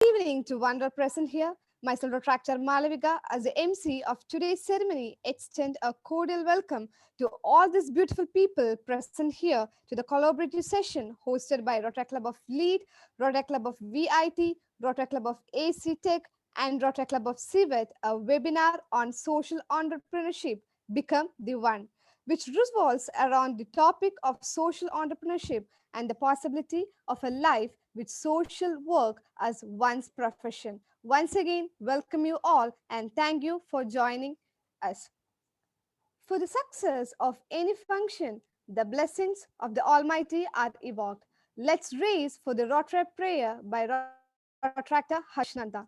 evening to Wonder present here. Myself, Retractor Malavika, as the MC of today's ceremony, extend a cordial welcome to all these beautiful people present here to the collaborative session hosted by Rotary Club of Lead, Rotary Club of VIT, Rotary Club of AC Tech, and Rotary Club of CVET, a webinar on social entrepreneurship, Become the One, which revolves around the topic of social entrepreneurship and the possibility of a life with social work as one's profession. Once again, welcome you all and thank you for joining us. For the success of any function, the blessings of the Almighty are evoked. Let's raise for the Rotary prayer by Rotractor Harshnanda.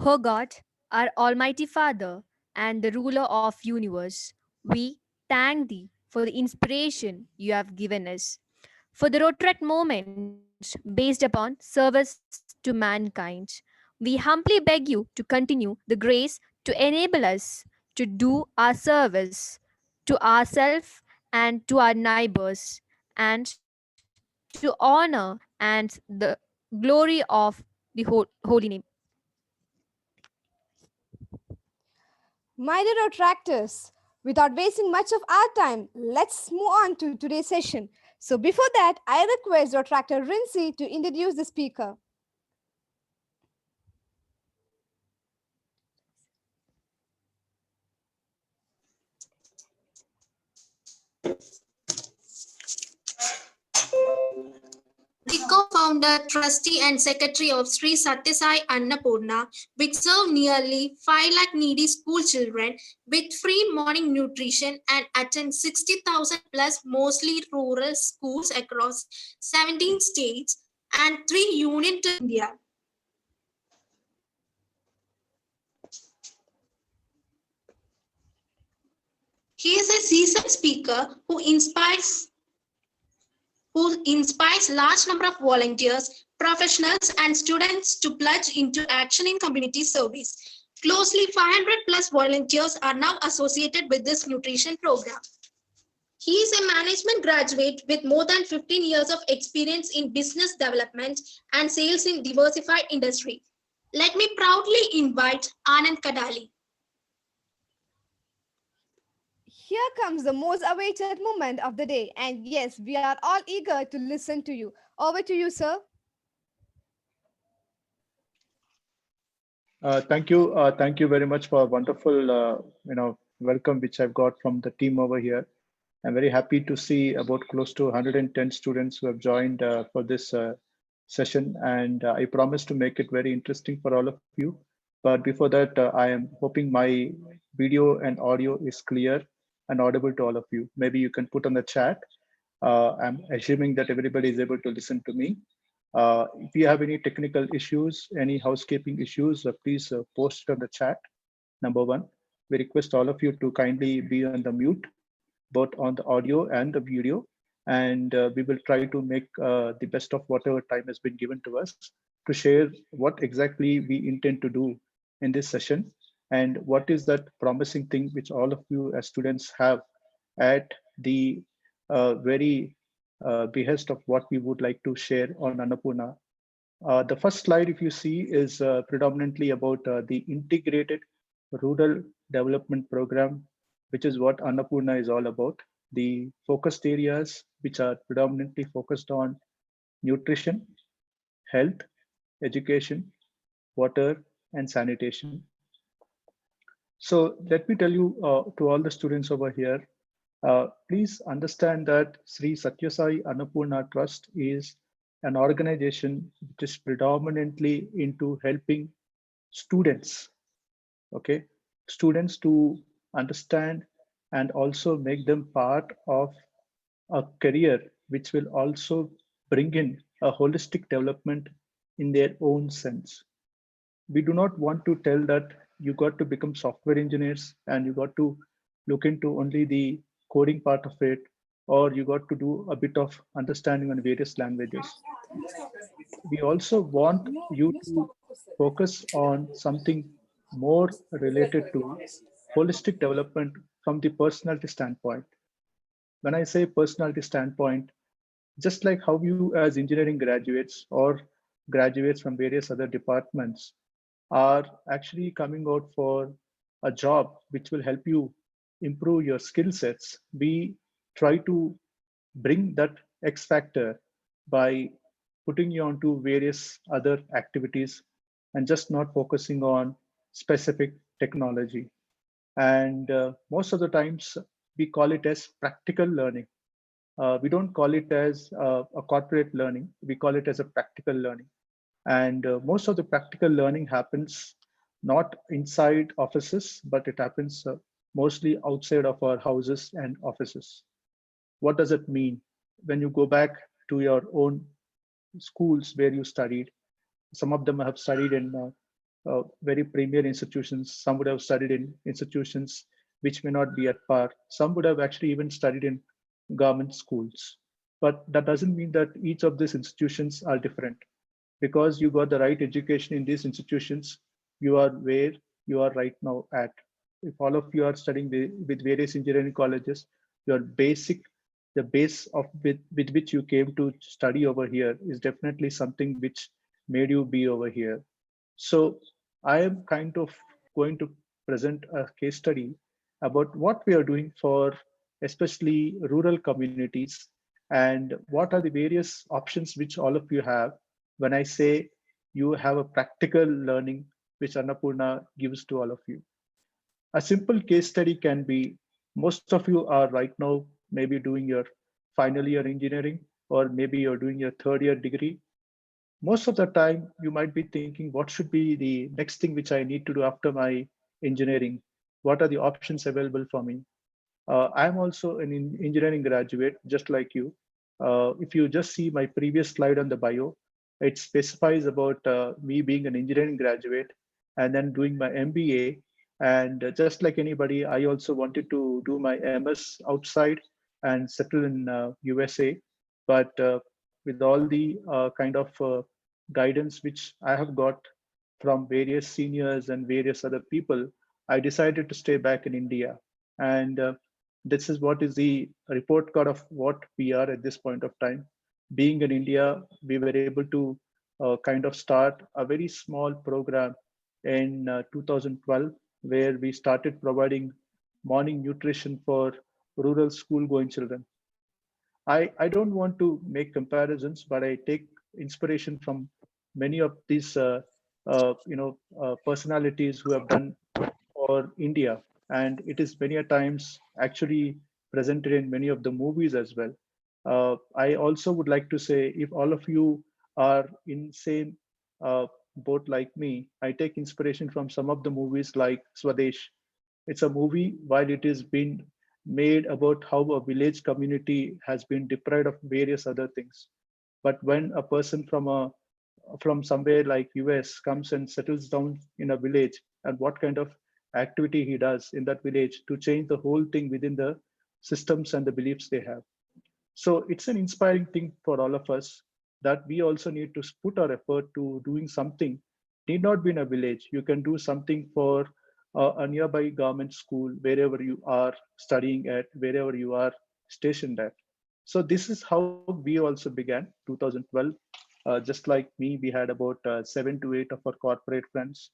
O God, our Almighty Father and the ruler of universe, we thank thee for the inspiration you have given us, for the Rotaract moments based upon service to mankind. We humbly beg you to continue the grace to enable us to do our service to ourselves and to our neighbors and to honor and the glory of the holy name. My dear Retractors, without wasting much of our time, let's move on to today's session. So before that, I request Retractor Rinsi to introduce the speaker. The co-founder, trustee and secretary of Sri Sathya Sai Annapoorna, which serve nearly 5 lakh needy school children with free morning nutrition and attend 60,000 plus mostly rural schools across 17 states and 3 union to India. He is a seasoned speaker who inspires large number of volunteers, professionals, and students to plunge into action in community service. Closely 500 plus volunteers are now associated with this nutrition program. He is a management graduate with more than 15 years of experience in business development and sales in diversified industry. Let me proudly invite Anand Kadali. Here comes the most awaited moment of the day. And yes, we are all eager to listen to you. Over to you, sir. Thank you very much for a wonderful, welcome which I've got from the team over here. I'm very happy to see about close to 110 students who have joined for this session, and I promise to make it very interesting for all of you. But before that, I am hoping my video and audio is clear and audible to all of you. Maybe you can put on the chat. I'm assuming that everybody is able to listen to me. If you have any technical issues, any housekeeping issues, please post it on the chat. Number one, we request all of you to kindly be on the mute, both on the audio and the video. And we will try to make the best of whatever time has been given to us to share what exactly we intend to do in this session and what is that promising thing which all of you as students have at the very behest of what we would like to share on Annapoorna. The first slide, if you see, is predominantly about the integrated rural development program, which is what Annapoorna is all about. The focused areas, which are predominantly focused on nutrition, health, education, water, and sanitation. So let me tell you to all the students over here, please understand that Sri Sathya Sai Annapoorna Trust is an organization which is predominantly into helping students, okay, students to understand and also make them part of a career which will also bring in a holistic development in their own sense. We do not want to tell that you got to become software engineers and you got to look into only the coding part of it, or you got to do a bit of understanding on various languages. We also want you to focus on something more related to holistic development from the personality standpoint. When I say personality standpoint, Just like how you as engineering graduates or graduates from various other departments are actually coming out for a job which will help you improve your skill sets, we try to bring that X factor by putting you onto various other activities and just not focusing on specific technology. And most of the times we call it as practical learning. We don't call it as a corporate learning, we call it as a practical learning. And most of the practical learning happens not inside offices, but it happens mostly outside of our houses and offices. What does it mean? When you go back to your own schools where you studied, some of them have studied in very premier institutions. Some would have studied in institutions which may not be at par. Some would have actually even studied in government schools. But that doesn't mean that each of these institutions are different. Because you got the right education in these institutions, you are where you are right now at. If all of you are studying with various engineering colleges, your basic, the base of with which you came to study over here is definitely something which made you be over here. So I am kind of going to present a case study about what we are doing for especially rural communities and what are the various options which all of you have when I say you have a practical learning which Annapurna gives to all of you. A simple case study can be most of you are right now maybe doing your final year engineering, or maybe you're doing your third year degree. Most of the time you might be thinking, what should be the next thing which I need to do after my engineering? What are the options available for me? I'm also an engineering graduate, just like you. If you just see my previous slide on the bio, it specifies about me being an engineering graduate and then doing my MBA. And just like anybody, I also wanted to do my MS outside and settle in USA. But with all the kind of guidance which I have got from various seniors and various other people, I decided to stay back in India. And this is what is the report card of what we are at this point of time. Being in India, we were able to kind of start a very small program in 2012, where we started providing morning nutrition for rural school going children. I don't want to make comparisons, but I take inspiration from many of these personalities who have done for India, and it is many a times actually presented in many of the movies as well. I also would like to say, if all of you are in same boat like me, I take inspiration from some of the movies like Swadesh. It's a movie, while it is been made about how a village community has been deprived of various other things. But when a person from somewhere like US comes and settles down in a village, and what kind of activity he does in that village to change the whole thing within the systems and the beliefs they have. So it's an inspiring thing for all of us that we also need to put our effort to doing something. Need not be in a village. You can do something for a nearby government school, wherever you are studying at, wherever you are stationed at. So this is how we also began 2012. Just like me, we had about 7 to 8 of our corporate friends.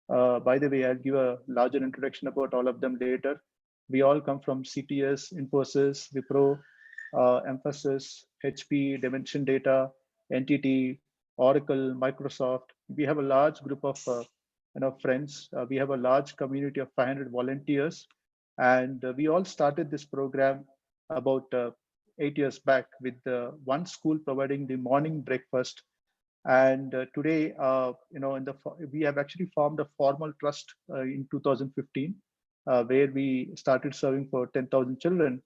By the way, I'll give a larger introduction about all of them later. We all come from CTS, Infosys, Wipro, Emphasis, HP, Dimension Data, NTT, Oracle, Microsoft. We have a large group of friends. We have a large community of 500 volunteers, and we all started this program about 8 years back with one school providing the morning breakfast. And today, we have actually formed a formal trust in 2015, where we started serving for 10,000 children.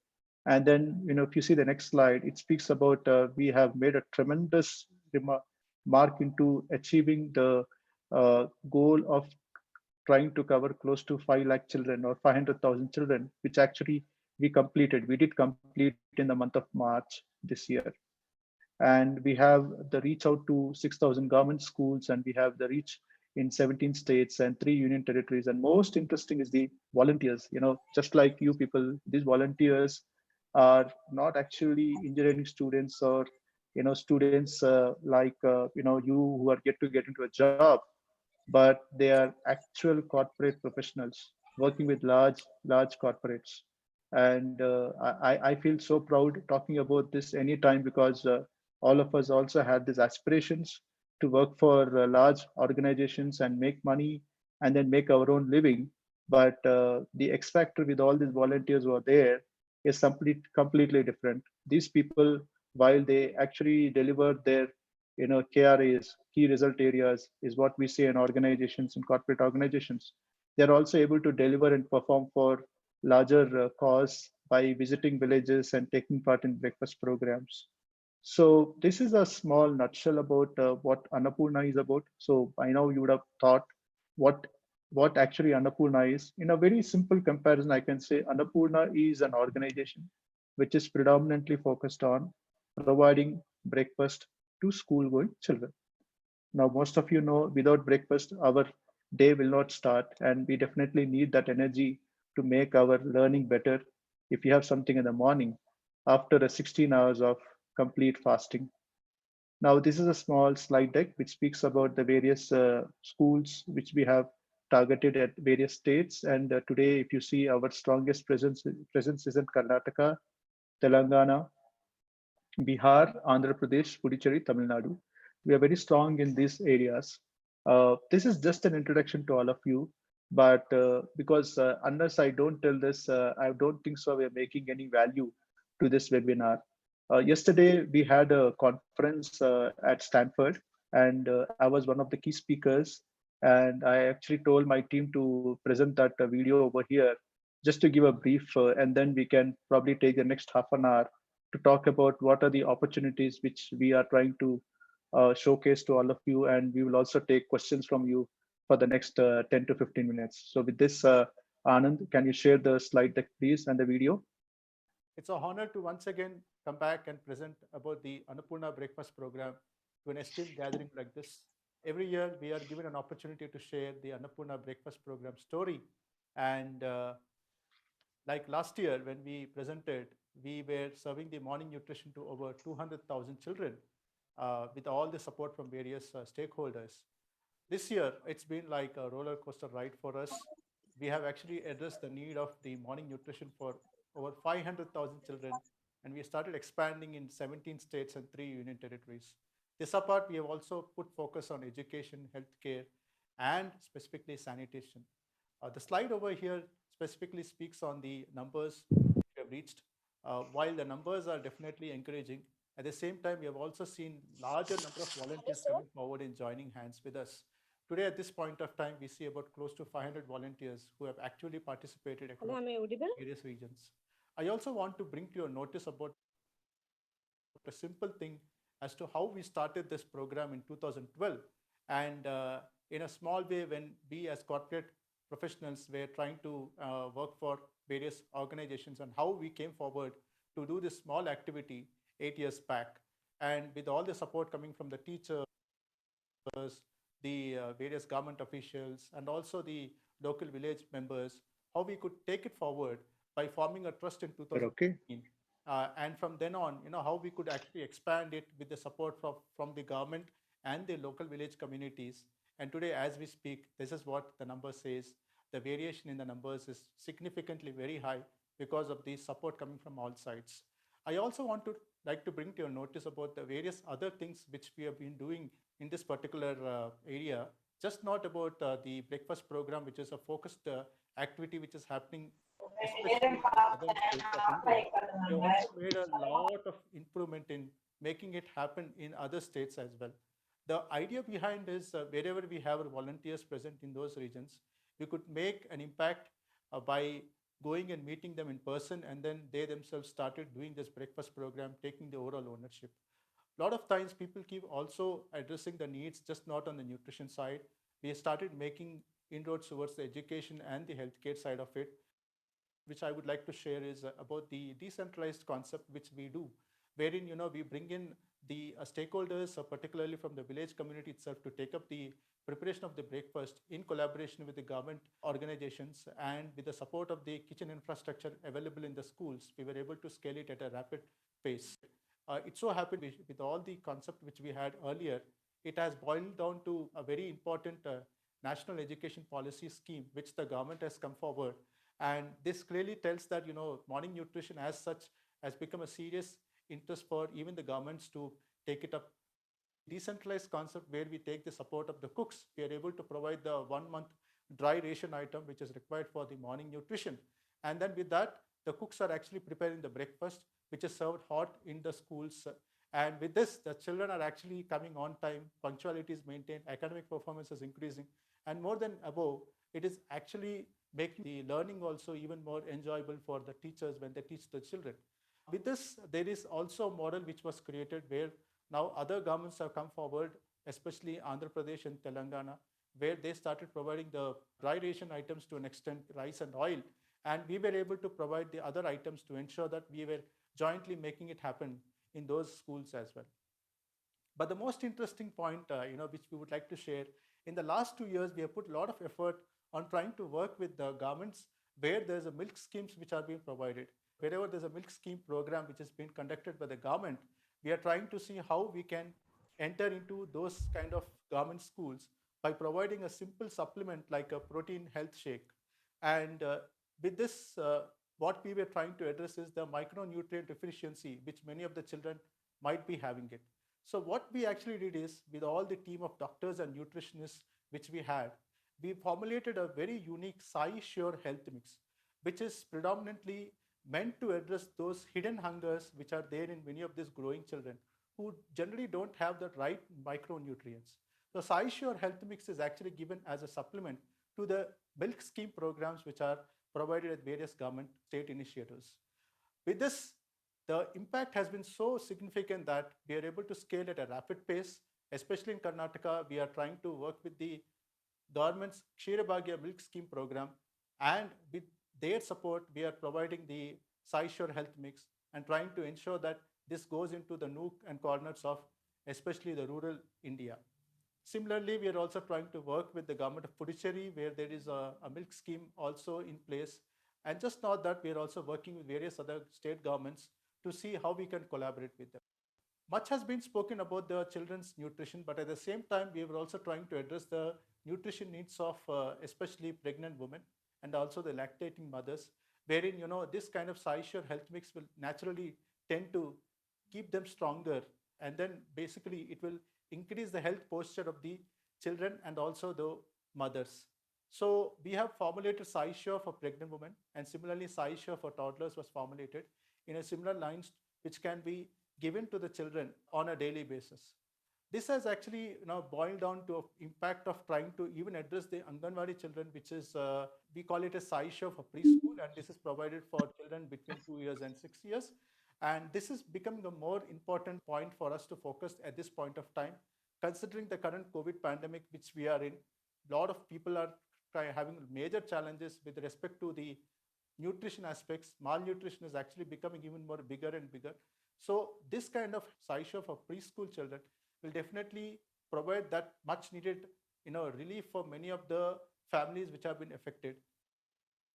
And then, if you see the next slide, it speaks about we have made a tremendous mark into achieving the goal of trying to cover close to 5 lakh children or 500,000 children, which actually we completed. We did complete in the month of March this year. And we have the reach out to 6,000 government schools, and we have the reach in 17 states and 3 union territories. And most interesting is the volunteers. Just like you people, these volunteers are not actually engineering students or students like you who are yet to get into a job, but they are actual corporate professionals working with large corporates. And I feel so proud talking about this anytime, because all of us also had these aspirations to work for large organizations and make money and then make our own living. But the X factor with all these volunteers who are there is completely different. These people, while they actually deliver their KRAs, key result areas, is what we say in organizations and corporate organizations. They're also able to deliver and perform for larger cause by visiting villages and taking part in breakfast programs. So this is a small nutshell about what Annapurna is about. So by now you would have thought what what actually Annapurna is. In a very simple comparison, I can say Annapurna is an organization which is predominantly focused on providing breakfast to school-going children. Now, most of you know without breakfast, our day will not start, and we definitely need that energy to make our learning better if you have something in the morning after a 16 hours of complete fasting. Now, this is a small slide deck which speaks about the various schools which we have targeted at various states. And today, if you see, our strongest presence is in Karnataka, Telangana, Bihar, Andhra Pradesh, Puducherry, Tamil Nadu. We are very strong in these areas. This is just an introduction to all of you, but because unless I don't tell this, I don't think so. We are making any value to this webinar. Yesterday, we had a conference at Stanford, and I was one of the key speakers. And I actually told my team to present that video over here just to give a brief, and then we can probably take the next half an hour to talk about what are the opportunities which we are trying to showcase to all of you. And we will also take questions from you for the next 10 to 15 minutes. So with this, Anand, can you share the slide deck, please, and the video? It's a honor to once again come back and present about the Annapoorna Breakfast Program to an esteemed gathering like this. Every year, we are given an opportunity to share the Annapoorna Breakfast Program story. And like last year, when we presented, we were serving the morning nutrition to over 200,000 children with all the support from various stakeholders. This year, it's been like a roller coaster ride for us. We have actually addressed the need of the morning nutrition for over 500,000 children, and we started expanding in 17 states and 3 union territories. This apart, we have also put focus on education, healthcare, and specifically sanitation. The slide over here specifically speaks on the numbers we have reached. While the numbers are definitely encouraging, at the same time, we have also seen larger number of volunteers coming forward and joining hands with us. Today, at this point of time, we see about close to 500 volunteers who have actually participated across various regions. I also want to bring to your notice about a simple thing as to how we started this program in 2012. And in a small way, when we as corporate professionals were trying to work for various organizations, and how we came forward to do this small activity 8 years back. And with all the support coming from the teachers, the various government officials, and also the local village members, how we could take it forward by forming a trust in Okay. 2015. And from then on, how we could actually expand it with the support from the government and the local village communities. And today, as we speak, this is what the number says. The variation in the numbers is significantly very high because of the support coming from all sides. I also want to like to bring to your notice about the various other things which we have been doing in this particular area. Just not about the breakfast program, which is a focused activity which is happening especially in the southern states of India. We have also made a lot of improvement in making it happen in other states as well. The idea behind is wherever we have our volunteers present in those regions, we could make an impact by going and meeting them in person, and then they themselves started doing this breakfast program, taking the overall ownership. A lot of times people keep also addressing the needs just not on the nutrition side. We started making inroads towards the education and the healthcare side of it, which I would like to share is about the decentralized concept which we do, wherein we bring in the stakeholders, particularly from the village community itself, to take up the preparation of the breakfast in collaboration with the government organizations, and with the support of the kitchen infrastructure available in the schools, we were able to scale it at a rapid pace. It so happened with all the concept which we had earlier, it has boiled down to a very important national education policy scheme which the government has come forward. And this clearly tells that, morning nutrition as such has become a serious interest for even the governments to take it up. The decentralized concept where we take the support of the cooks, we are able to provide the 1 month dry ration item which is required for the morning nutrition. And then with that, the cooks are actually preparing the breakfast which is served hot in the schools. And with this, the children are actually coming on time, punctuality is maintained, academic performance is increasing. And more than above, it is actually making the learning also even more enjoyable for the teachers when they teach the children. With this, there is also a model which was created where now other governments have come forward, especially Andhra Pradesh and Telangana, where they started providing the dry ration items to an extent, rice and oil. And we were able to provide the other items to ensure that we were jointly making it happen in those schools as well. But the most interesting point, which we would like to share, in the last 2 years, we have put a lot of effort on trying to work with the governments where there's a milk schemes which are being provided. Wherever there's a milk scheme program which is being conducted by the government, we are trying to see how we can enter into those kind of government schools by providing a simple supplement like a protein health shake. And with this, what we were trying to address is the micronutrient deficiency, which many of the children might be having it. So what we actually did is, with all the team of doctors and nutritionists which we had, we formulated a very unique Sai Sure health mix, which is predominantly meant to address those hidden hungers which are there in many of these growing children who generally don't have the right micronutrients. So Sai Sure health mix is actually given as a supplement to the milk scheme programs which are provided at various government state initiatives. With this, the impact has been so significant that we are able to scale at a rapid pace, especially in Karnataka. We are trying to work with the government's Kshirabhagya milk scheme program, and with their support, we are providing the SciSure health mix and trying to ensure that this goes into the nook and corners of especially the rural India. Similarly, we are also trying to work with the government of Puducherry, where there is a milk scheme also in place. And just not that, we are also working with various other state governments to see how we can collaborate with them. Much has been spoken about the children's nutrition, but at the same time, we were also trying to address the nutrition needs of especially pregnant women and also the lactating mothers, wherein this kind of SciSure health mix will naturally tend to keep them stronger, and then basically it will increase the health posture of the children and also the mothers. So we have formulated SciSure for pregnant women, and similarly SciSure for toddlers was formulated in a similar lines, which can be given to the children on a daily basis. This has actually boiled down to impact of trying to even address the Anganwadi children, which is we call it a SciSure for preschool, and this is provided for children between 2 years and 6 years. And this is becoming a more important point for us to focus at this point of time, considering the current COVID pandemic which we are in. A lot of people are having major challenges with respect to the nutrition aspects. Malnutrition is actually becoming even more bigger and bigger. So this kind of SciSure for preschool children will definitely provide that much needed relief for many of the families which have been affected.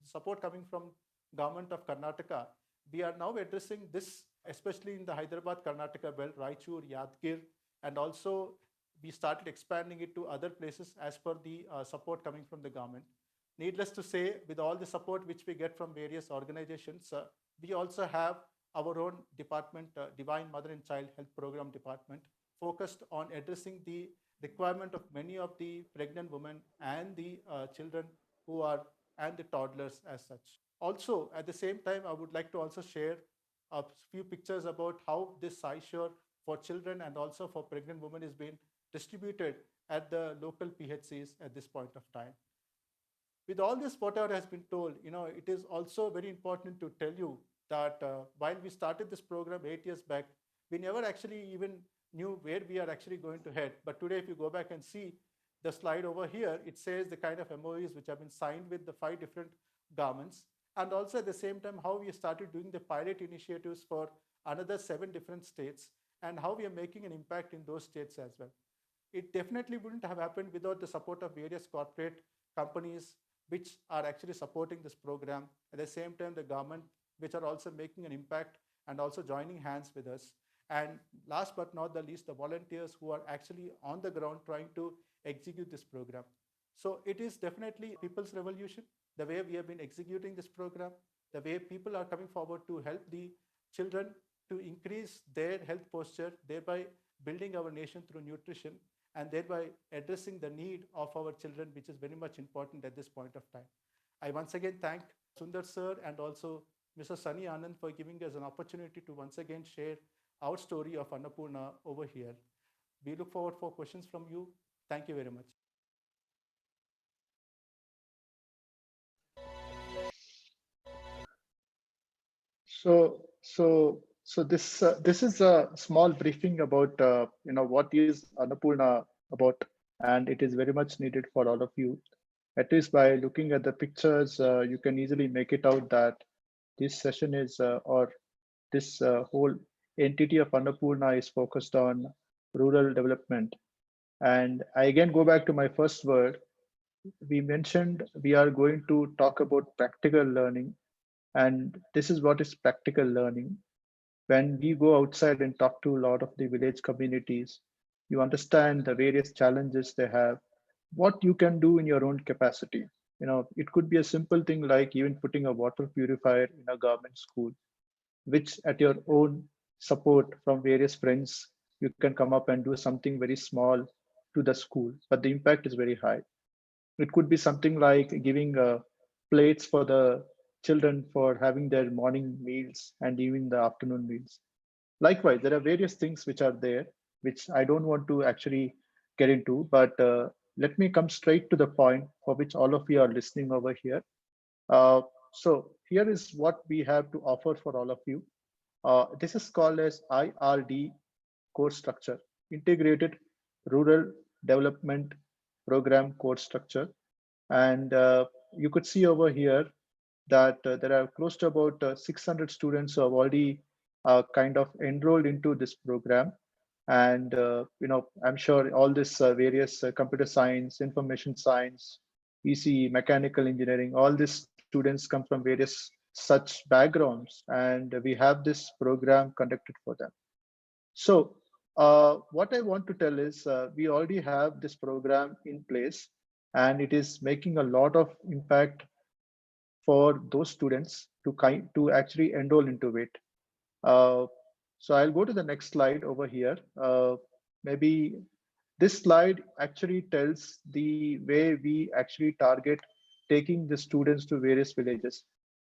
Support coming from government of Karnataka, we are now addressing this, especially in the Hyderabad Karnataka belt, Raichur, Yadgir, and also we started expanding it to other places as per the support coming from the government. Needless to say, with all the support which we get from various organizations, we also have our own department, Divine Mother and Child Health Program Department, focused on addressing the requirement of many of the pregnant women and the children who are and the toddlers as such. Also, at the same time, I would like to also share a few pictures about how this SciSure for children and also for pregnant women is being distributed at the local PHCs at this point of time. With all this, whatever has been told, it is also very important to tell you that while we started this program 8 years back, we never actually even knew where we are actually going to head. But today, if you go back and see the slide over here, it says the kind of MOUs which have been signed with the 5 different governments, and also at the same time, how we started doing the pilot initiatives for another 7 different states, and how we are making an impact in those states as well. It definitely wouldn't have happened without the support of various corporate companies which are actually supporting this program. At the same time, the government, which are also making an impact and also joining hands with us. And last but not the least, the volunteers who are actually on the ground trying to execute this program. So it is definitely people's revolution, the way we have been executing this program, the way people are coming forward to help the children to increase their health posture, thereby building our nation through nutrition, and thereby addressing the need of our children, which is very much important at this point of time. I once again thank Sundar sir and also Mr. Sunny Anand for giving us an opportunity to once again share our story of Annapurna over here. We look forward for questions from you. Thank you very much. So this is a small briefing about what is Annapurna about, and it is very much needed for all of you. At least by looking at the pictures, you can easily make it out that this session is or this whole entity of Annapurna is focused on rural development. And I again go back to my first word. We mentioned we are going to talk about practical learning, and this is what is practical learning. When we go outside and talk to a lot of the village communities, you understand the various challenges they have, what you can do in your own capacity. It could be a simple thing like even putting a water purifier in a government school, which at your own support from various friends, you can come up and do something very small to the school, but the impact is very high. It could be something like giving plates for the children for having their morning meals and even the afternoon meals. Likewise, there are various things which are there, which I don't want to actually get into, but let me come straight to the point for which all of you are listening over here. Uh, so here is what we have to offer for all of you. This is called as IRD course structure, Integrated Rural Development Program course structure. And you could see over here that there are close to about 600 students who have already kind of enrolled into this program. And I'm sure all this various computer science, information science, ECE, mechanical engineering, all these students come from various such backgrounds, and we have this program conducted for them. So what I want to tell is we already have this program in place, and it is making a lot of impact for those students to actually enroll into it. Uh, so I'll go to the next slide over here. Maybe this slide actually tells the way we actually target taking the students to various villages.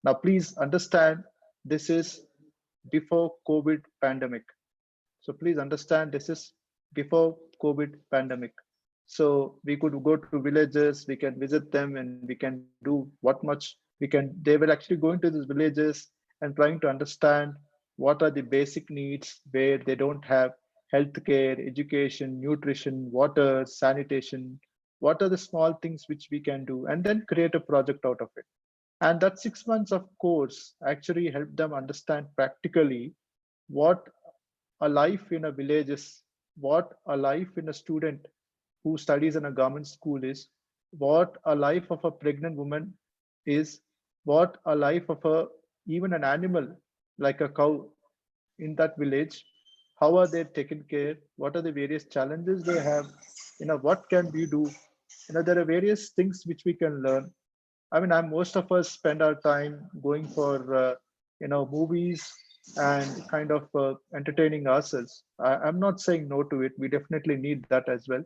Now, please understand this is before COVID pandemic. So please understand this is before COVID pandemic. So we could go to villages, we can visit them, and we can do what much we can. They will actually go into these villages and trying to understand what are the basic needs where they don't have healthcare, education, nutrition, water, sanitation. What are the small things which we can do, and then create a project out of it. And that 6 months of course actually help them understand practically what a life in a village is, what a life in a student who studies in a government school is, what a life of a pregnant woman is, what a life of a even an animal like a cow in that village, how are they taken care, what are the various challenges they have, what can we do. There are various things which we can learn. I mean, most of us spend our time going for movies and kind of entertaining ourselves. I'm not saying no to it. We definitely need that as well.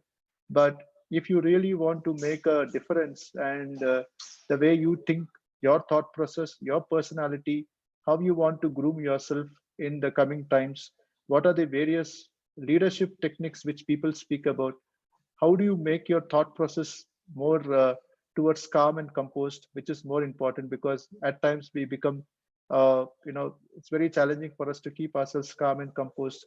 But if you really want to make a difference and the way you think, your thought process, your personality, how you want to groom yourself in the coming times, what are the various leadership techniques which people speak about? How do you make your thought process more towards calm and composed, which is more important because at times we become it's very challenging for us to keep ourselves calm and composed,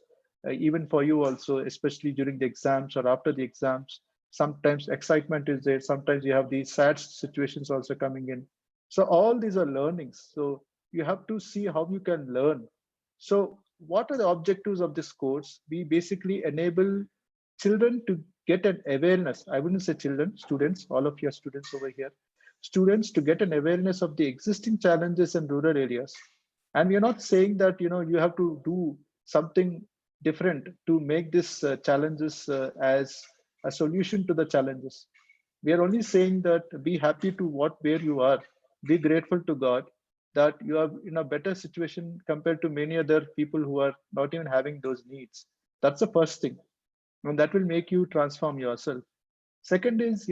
even for you also, especially during the exams or after the exams. Sometimes excitement is there, sometimes you have these sad situations also coming in. So all these are learnings, so you have to see how you can learn. So what are the objectives of this course? We basically enable children to get an awareness. I wouldn't say children, students, all of your students over here, students to get an awareness of the existing challenges in rural areas. And we're not saying that you have to do something different to make this challenges as a solution to the challenges. We are only saying that be happy to what where you are, be grateful to God that you are in a better situation compared to many other people who are not even having those needs. That's the first thing, and that will make you transform yourself. Second is,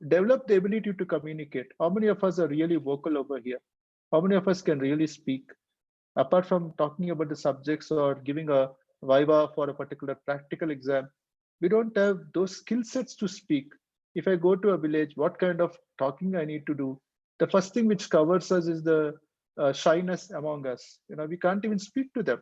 develop the ability to communicate. How many of us are really vocal over here? How many of us can really speak? Apart from talking about the subjects or giving a viva for a particular practical exam, we don't have those skill sets to speak. If I go to a village, what kind of talking I need to do? The first thing which covers us is the shyness among us. We can't even speak to them.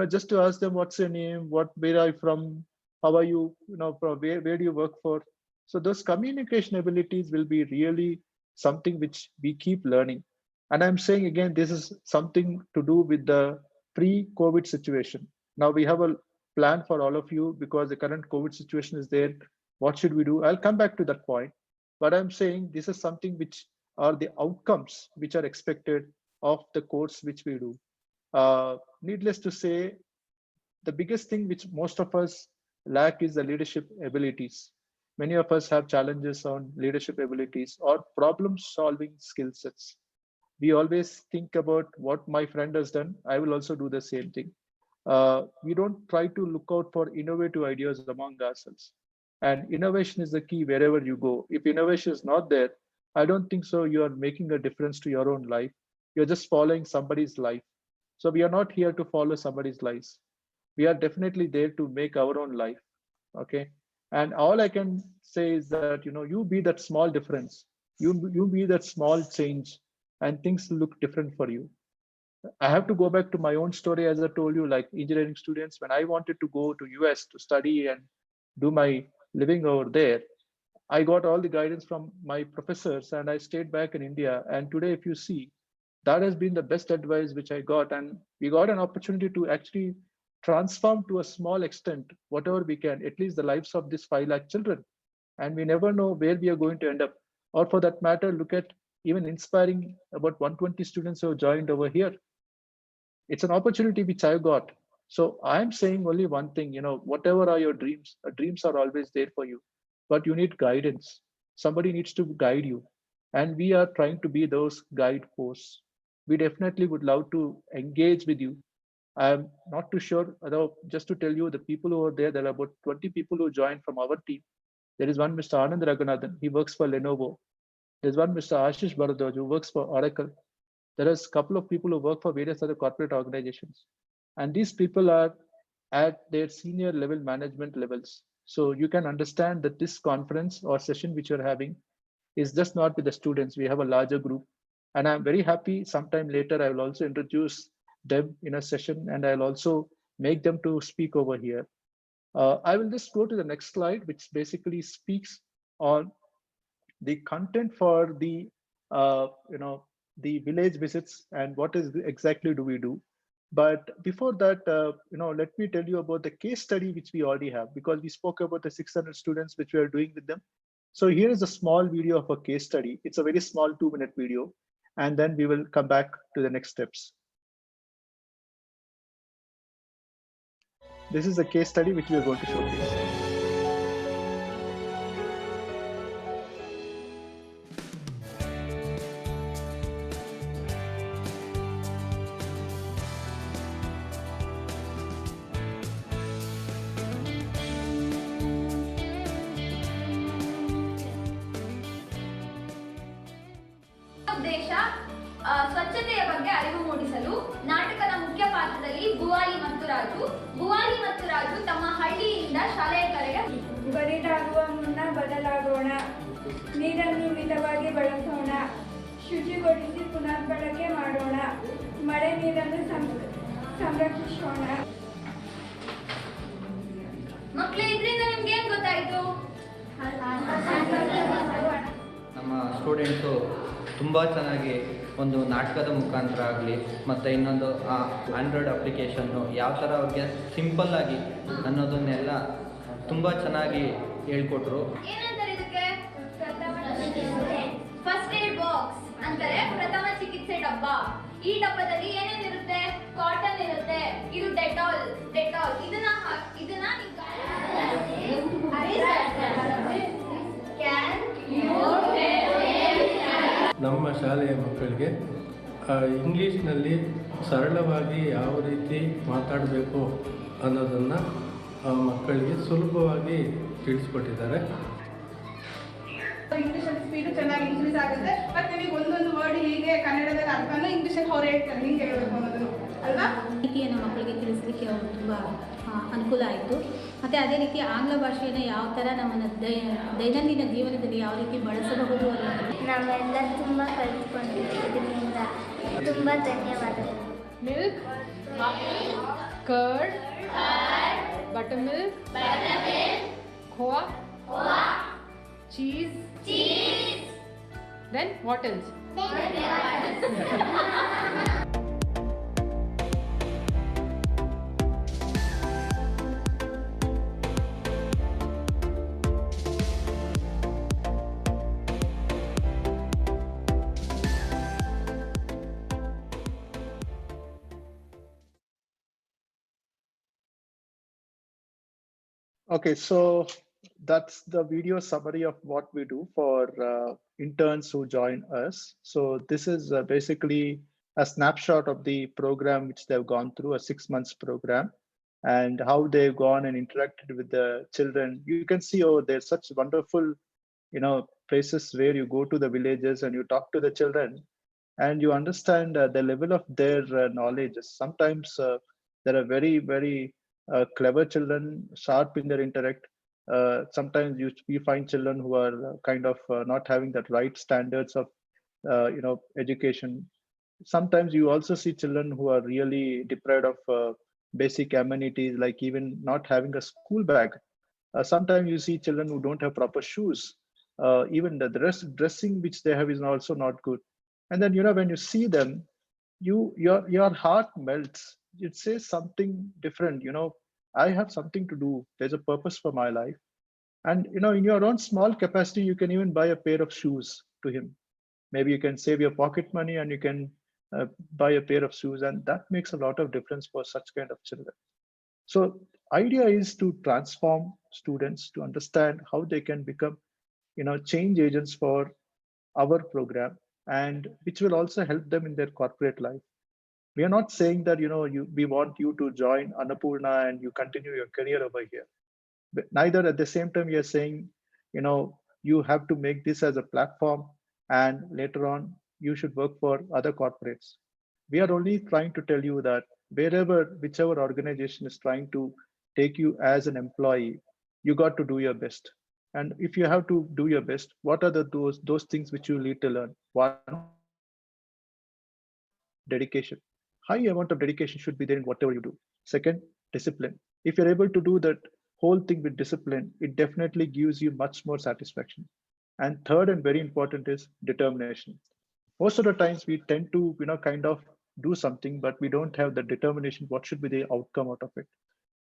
Just to ask them, what's your name? Where are you from? How are you? From where do you work for? So those communication abilities will be really something which we keep learning. And I'm saying again, this is something to do with the pre-COVID situation. Now we have a plan for all of you because the current COVID situation is there. What should we do? I'll come back to that point. But I'm saying this is something which are the outcomes which are expected of the course which we do. Needless to say, the biggest thing which most of us lack is the leadership abilities. Many of us have challenges on leadership abilities or problem solving skill sets. We always think about what my friend has done. I will also do the same thing. We don't try to look out for innovative ideas among ourselves. And innovation is the key wherever you go. If innovation is not there, I don't think so. You are making a difference to your own life. You're just following somebody's life. So we are not here to follow somebody's lives. We are definitely there to make our own life. Okay. And all I can say is that, you be that small difference. You be that small change, and things look different for you. I have to go back to my own story, as I told you, like engineering students, when I wanted to go to US to study and do my living over there, I got all the guidance from my professors and I stayed back in India. And today, if you see, that has been the best advice which I got. And we got an opportunity to actually transform to a small extent, whatever we can, at least the lives of these 5 lakh children. And we never know where we are going to end up. Or for that matter, look at even inspiring about 120 students who have joined over here. It's an opportunity which I've got. So I'm saying only one thing, whatever are your dreams are always there for you, but you need guidance. Somebody needs to guide you. And we are trying to be those guide posts. We definitely would love to engage with you. I'm not too sure, although just to tell you, the people who are there are about 20 people who joined from our team. There is one Mr. Anand Raghunathan, he works for Lenovo. There's one Mr. Ashish Bharadwaj who works for Oracle. There is a couple of people who work for various other corporate organizations. And these people are at their senior level management levels. So you can understand that this conference or session which you're having is just not with the students. We have a larger group. And I'm very happy sometime later, I will also introduce them in a session and I'll also make them to speak over here. I will just go to the next slide, which basically speaks on the content for the the village visits and what is exactly do we do. But before that, let me tell you about the case study which we already have, because we spoke about the 600 students which we are doing with them. So here is a small video of a case study. It's a very small 2-minute video, and then we will come back to the next steps. This is a case study which we are going to showcase. ಉದ್ದೇಶ ಸ್ವಚ್ಛತೆಯ ಬಗ್ಗೆ ಅರಿವು ಮೂಡಿಸಲು ನಾಟಕದ ಮುಖ್ಯ ಪಾತ್ರದಲ್ಲಿ ಭುವಾಲಿ ಮತ್ತು ರಾಜು ತಮ್ಮ ಹಳ್ಳಿಯಿಂದ ಶಾಲೆಯ ಕಡೆಗೆ ಬರಿದಾಗುವ ಮುನ್ನ ಬದಲಾಗೋಣ, ನೀರನ್ನು ಮಿತವಾಗಿ ಬಳಸೋಣ, ಶುಚಿಗೊಳಿಸಿ ಪುನರ್ಬಳಕೆ ಮಾಡೋಣ, ಮಳೆ ನೀರನ್ನು ಸಂರಕ್ಷಿಸೋಣ. ಮಕ್ಕಳು, ಇದರಿಂದ ನಿಮ್ಗೆ ಏನ್ ಗೊತ್ತಾಯ್ತು? ನಮ್ಮ ಸ್ಟೂಡೆಂಟ್ಸು ತುಂಬ ಚೆನ್ನಾಗಿ ಒಂದು ನಾಟಕದ ಮುಖಾಂತರ ಆಗಲಿ ಮತ್ತು ಇನ್ನೊಂದು ಆಂಡ್ರಾಯ್ಡ್ ಅಪ್ಲಿಕೇಶನ್ನು ಯಾವ ಥರ ಅವ್ರಿಗೆ ಸಿಂಪಲ್ಲಾಗಿ ಅನ್ನೋದನ್ನೆಲ್ಲ ತುಂಬ ಚೆನ್ನಾಗಿ ಹೇಳ್ಕೊಟ್ರು. ಏನಂತಾರೆ ಇದಕ್ಕೆ? ಫಸ್ಟ್ ಏಡ್ ಬಾಕ್ಸ್ ಅಂತಾರೆ, ಪ್ರಥಮ ಚಿಕಿತ್ಸೆ ಡಬ್ಬ. ಈ ಡಬ್ಬದಲ್ಲಿ ಏನೇನಿರುತ್ತೆ? ಕಾಟನ್ ಇರುತ್ತೆ, ಇದು ಡೆಟಾಲ್ ಇದನ್ನ ನಮ್ಮ ಶಾಲೆಯ ಮಕ್ಕಳಿಗೆ ಇಂಗ್ಲೀಷ್ನಲ್ಲಿ ಸರಳವಾಗಿ ಯಾವ ರೀತಿ ಮಾತಾಡಬೇಕು ಅನ್ನೋದನ್ನು ಮಕ್ಕಳಿಗೆ ಸುಲಭವಾಗಿ ತಿಳಿಸ್ಕೊಟ್ಟಿದ್ದಾರೆ. ಇಂಗ್ಲೀಷಲ್ಲಿ ಸ್ಪೀಡು ಚೆನ್ನಾಗಿ ಇನ್ಕ್ರೀಸ್ ಆಗುತ್ತೆ. ಮತ್ತೆ ನಿಮಗೆ ಒಂದೊಂದು ವರ್ಡ್ ಹೀಗೆ ಕನ್ನಡದಲ್ಲಿ ಅರ್ಥನೂ ಇಂಗ್ಲೀಷಲ್ಲಿ ಅವ್ರು ಹೇಳ್ತಾರೆ, ಹಿಂಗೆ ಹೇಳಬೇಕು ಅನ್ನೋದನ್ನು ಅಲ್ವಾ? ರೀತಿಯನ್ನು ಮಕ್ಕಳಿಗೆ ತಿಳಿಸಲಿಕ್ಕೆ ಅವರು ತುಂಬ ಅನುಕೂಲ ಆಯಿತು. ಮತ್ತು ಅದೇ ರೀತಿ ಆಂಗ್ಲ ಭಾಷೆಯನ್ನು ಯಾವ ಥರ ನಮ್ಮನ್ನು ದೈನಂದಿನ ಜೀವನದಲ್ಲಿ ಯಾವ ರೀತಿ ಬಳಸಬಹುದು ಅನ್ನೋದು ನಾವೆಲ್ಲ ತುಂಬ ಕಲಿತ್ಕೊಂಡಿದ್ದೀವಿ. ಇದರಿಂದ ತುಂಬ ಧನ್ಯವಾದಗಳು. Milk, curd, butter milk, khoa, cheese. Then what else? Okay, so that's the video summary of what we do for interns who join us. So this is basically a snapshot of the program which they've gone through, a 6 months program, and how they've gone and interacted with the children. You can see over there such wonderful, places where you go to the villages and you talk to the children and you understand the level of their knowledge. Sometimes there are very, very clever children, sharp in their intellect. Sometimes we find children who are kind of not having that right standards of education. Sometimes you also see children who are really deprived of basic amenities, like even not having a school bag. Sometimes you see children who don't have proper shoes. Even the dressing which they have is also not good. And then when you see them, your heart melts. It says something different. I have something to do. There's a purpose for my life. And in your own small capacity, you can even buy a pair of shoes to him. Maybe you can save your pocket money and you can buy a pair of shoes, and that makes a lot of difference for such kind of children. So idea is to transform students to understand how they can become change agents for our program, and which will also help them in their corporate life. We are not saying that we want you to join Annapoorna and you continue your career over here. But neither at the same time we are saying you have to make this as a platform and later on you should work for other corporates. We are only trying to tell you that whichever organization is trying to take you as an employee, you got to do your best. And if you have to do your best, what are those things which you need to learn? One, dedication. High amount of dedication should be there in whatever you do. Second, discipline. If you're able to do that whole thing with discipline, it definitely gives you much more satisfaction. And third and very important is determination. Most of the times we tend to kind of do something, but we don't have the determination. What should be the outcome out of it?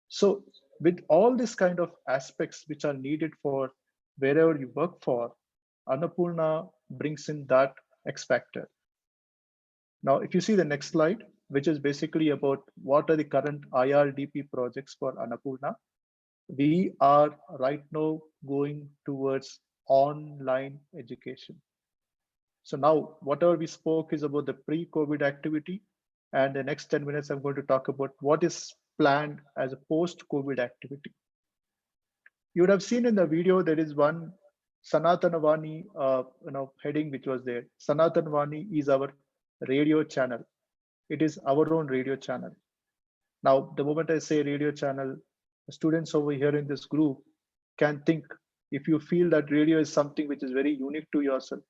So with all this kind of aspects which are needed for wherever you work for, Annapoorna brings in that X factor. Now, if you see the next slide, which is basically about what are the current IRDP projects for Annapoorna, we are right now going towards online education. So now whatever we spoke is about the pre-COVID activity, and the next 10 minutes I'm going to talk about what is planned as a post-COVID activity. You would have seen in the video there is one Sanatanavani heading which was there. Sanatanavani is our radio channel. It is our own radio channel. Now, the moment I say radio channel, the students over here in this group can think, if you feel that radio is something which is very unique to yourself,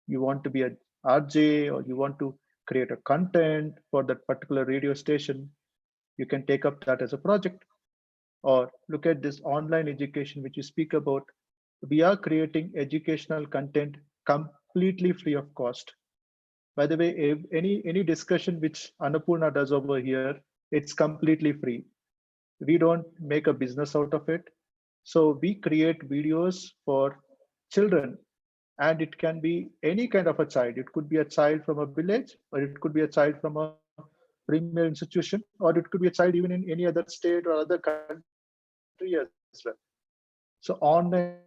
you want to be an RJ or you want to create a content for that particular radio station, you can take up that as a project. Or look at this online education which you speak about. We are creating educational content completely free of cost. By the way, any discussion which Annapoorna does over here, it's completely free. We don't make a business out of it. So we create videos for children And it can be any kind of a child. It could be a child from a village, or it could be a child from a premier institution, or it could be a child even in any other state or other country as well. So online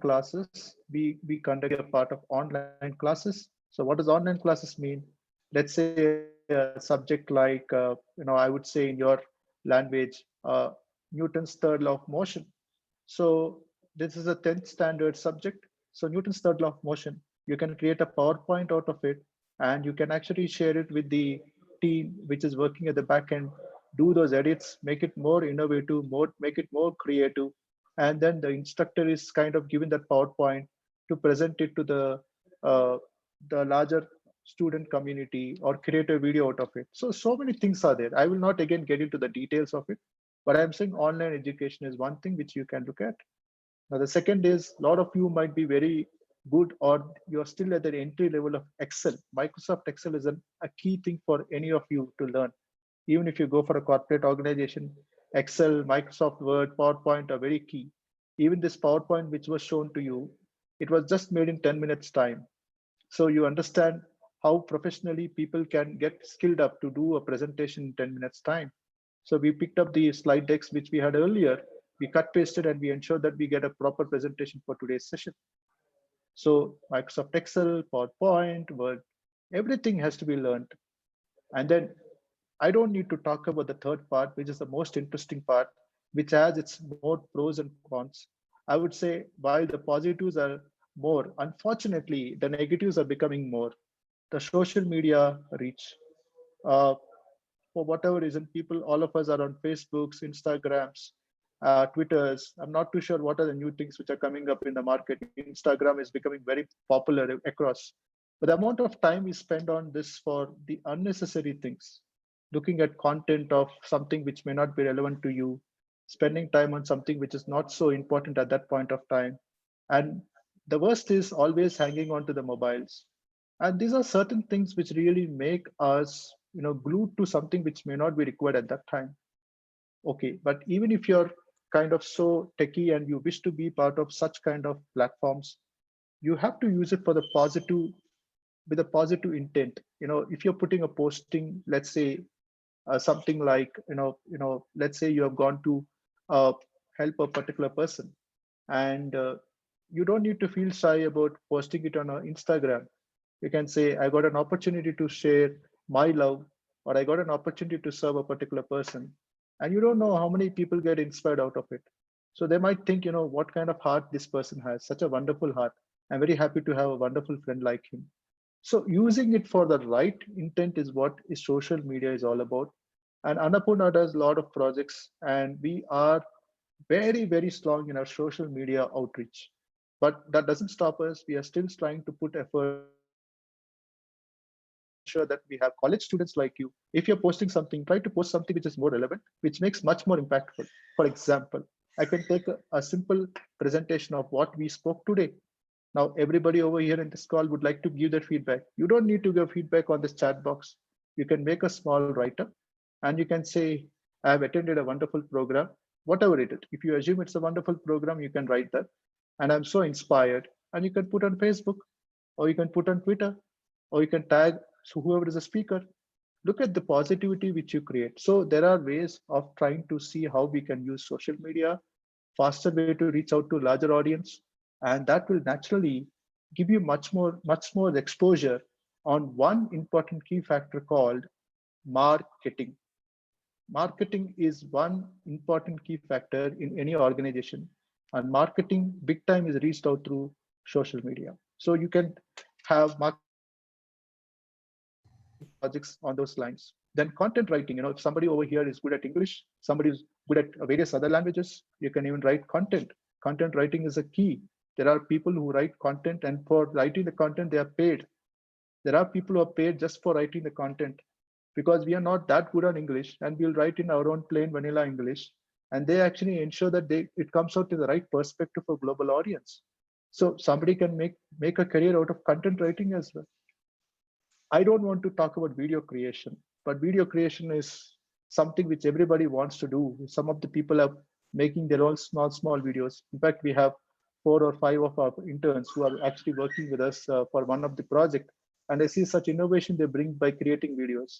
classes, we conduct a part of online classes. So what does online classes mean? Let's say a subject like, I would say in your language, Newton's third law of motion. So this is a 10th standard subject. So Newton's third law of motion, you can create a PowerPoint out of it, and you can actually share it with the team which is working at the back end, do those edits, make it more innovative, make it more creative. And then the instructor is kind of giving that PowerPoint to present it to the larger student community, or create a video out of it. So many things are there. I will not again get into the details of it, but I'm saying online education is one thing which you can look at. Now, the second is, a lot of you might be very good, or you're still at the entry level of Excel. Microsoft Excel is a key thing for any of you to learn. Even if you go for a corporate organization, Excel, Microsoft Word, PowerPoint are very key. Even this PowerPoint which was shown to you, it was just made in 10 minutes time. So you understand how professionally people can get skilled up to do a presentation in 10 minutes time. So we picked up the slide decks which we had earlier, we cut pasted, and we ensured that we get a proper presentation for today's session. So Microsoft Excel, PowerPoint, Word, everything has to be learned. And then I don't need to talk about the third part, which is the most interesting part, which has its more pros and cons. I would say while the positives are more, unfortunately, the negatives are becoming more. The social media reach. For whatever reason, people, all of us are on Facebooks, Instagrams, Twitters. I'm not too sure what are the new things which are coming up in the market. Instagram is becoming very popular across. But the amount of time we spend on this for the unnecessary things, looking at content of something which may not be relevant to you, spending time on something which is not so important at that point of time. And the worst is always hanging on to the mobiles. And these are certain things which really make us, glued to something which may not be required at that time. Okay, but even if you're kind of so techy and you wish to be part of such kind of platforms, you have to use it for the positive, with a positive intent. If you're putting a posting, let's say something like, let's say you have gone to uh, help a particular person, and you don't need to feel shy about posting it on Instagram. You can say, I got an opportunity to share my love, or I got an opportunity to serve a particular person. And you don't know how many people get inspired out of it. So they might think, what kind of heart this person has, such a wonderful heart. I'm very happy to have a wonderful friend like him. So using it for the right intent is what is social media is all about. And Annapurna does a lot of projects, and we are very, very strong in our social media outreach. But that doesn't stop us. We are still trying to put efforts to ensure that we have college students like you. If you're posting something, try to post something which is more relevant, which makes much more impactful. For example, I can take a simple presentation of what we spoke today. Now, everybody over here in this call would like to give their feedback. You don't need to give feedback on this chat box. You can make a small write up, and you can say, I have attended a wonderful program, whatever it is. If you assume it's a wonderful program, you can write that. And I'm so inspired. And you can put on Facebook, or you can put on Twitter, or you can tag whoever is a speaker. Look at the positivity which you create. So there are ways of trying to see how we can use social media, faster way to reach out to larger audience, and that will naturally give you much more exposure on one important key factor called marketing. Marketing is one important key factor in any organization, and marketing big time is reached out through social media. So you can have marketing projects on those lines. Then content writing, if somebody over here is good at English, somebody is good at various other languages, you can even write content. Content writing is a key. There are people who write content, and for writing the content they are paid. There are people who are paid just for writing the content, because we are not that good on English, and we'll write in our own plain vanilla English, and they actually ensure that it comes out to the right perspective for global audience. So somebody can make a career out of content writing as well. I don't want to talk about video creation, but video creation is something which everybody wants to do. Some of the people are making their own small videos. In fact, we have 4 or 5 of our interns who are actually working with us for one of the project, and I see such innovation they bring by creating videos.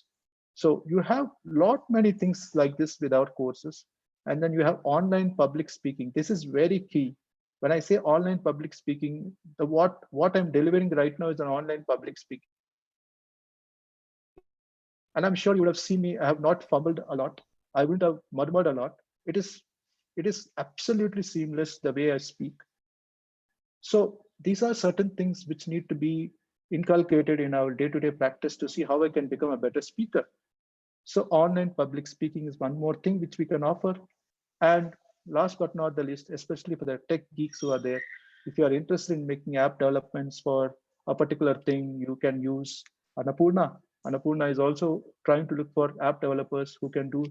So you have lot many things like this with our courses. And then you have online public speaking. This is very key. When I say online public speaking, what I'm delivering right now is an online public speaking. And I'm sure you would have seen me. I have not fumbled a lot. I wouldn't have murmured a lot. It is absolutely seamless the way I speak. So these are certain things which need to be inculcated in our day-to-day practice to see how I can become a better speaker. So online public speaking is one more thing which we can offer. And last but not the least, especially for the tech geeks who are there, if you are interested in making app developments for a particular thing, you can use Annapoorna. Annapoorna is also trying to look for app developers who can do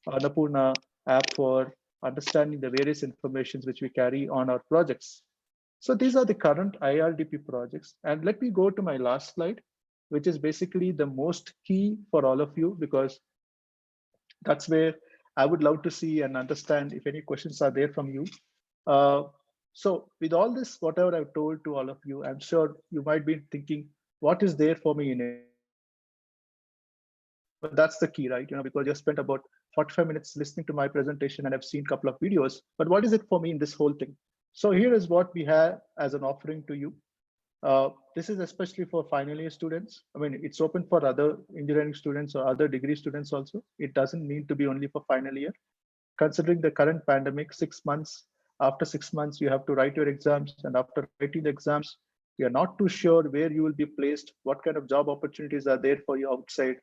Annapoorna app for understanding the various informations which we carry on our projects. So these are the current IRDP projects. And let me go to my last slide, which is basically the most key for all of you, because that's where I would love to see and understand if any questions are there from you. So with all this, whatever I've told to all of you, I'm sure you might be thinking, what is there for me in it? But that's the key, right? Because you spent about 45 minutes listening to my presentation and I've seen a couple of videos, but what is it for me in this whole thing? So here is what we have as an offering to you. This is especially for final year students. I mean, it's open for other engineering students or other degree students also. It doesn't need to be only for final year. Considering the current pandemic, 6 months, after 6 months, you have to write your exams. And after writing the exams, you're not too sure where you will be placed, what kind of job opportunities are there for you outside,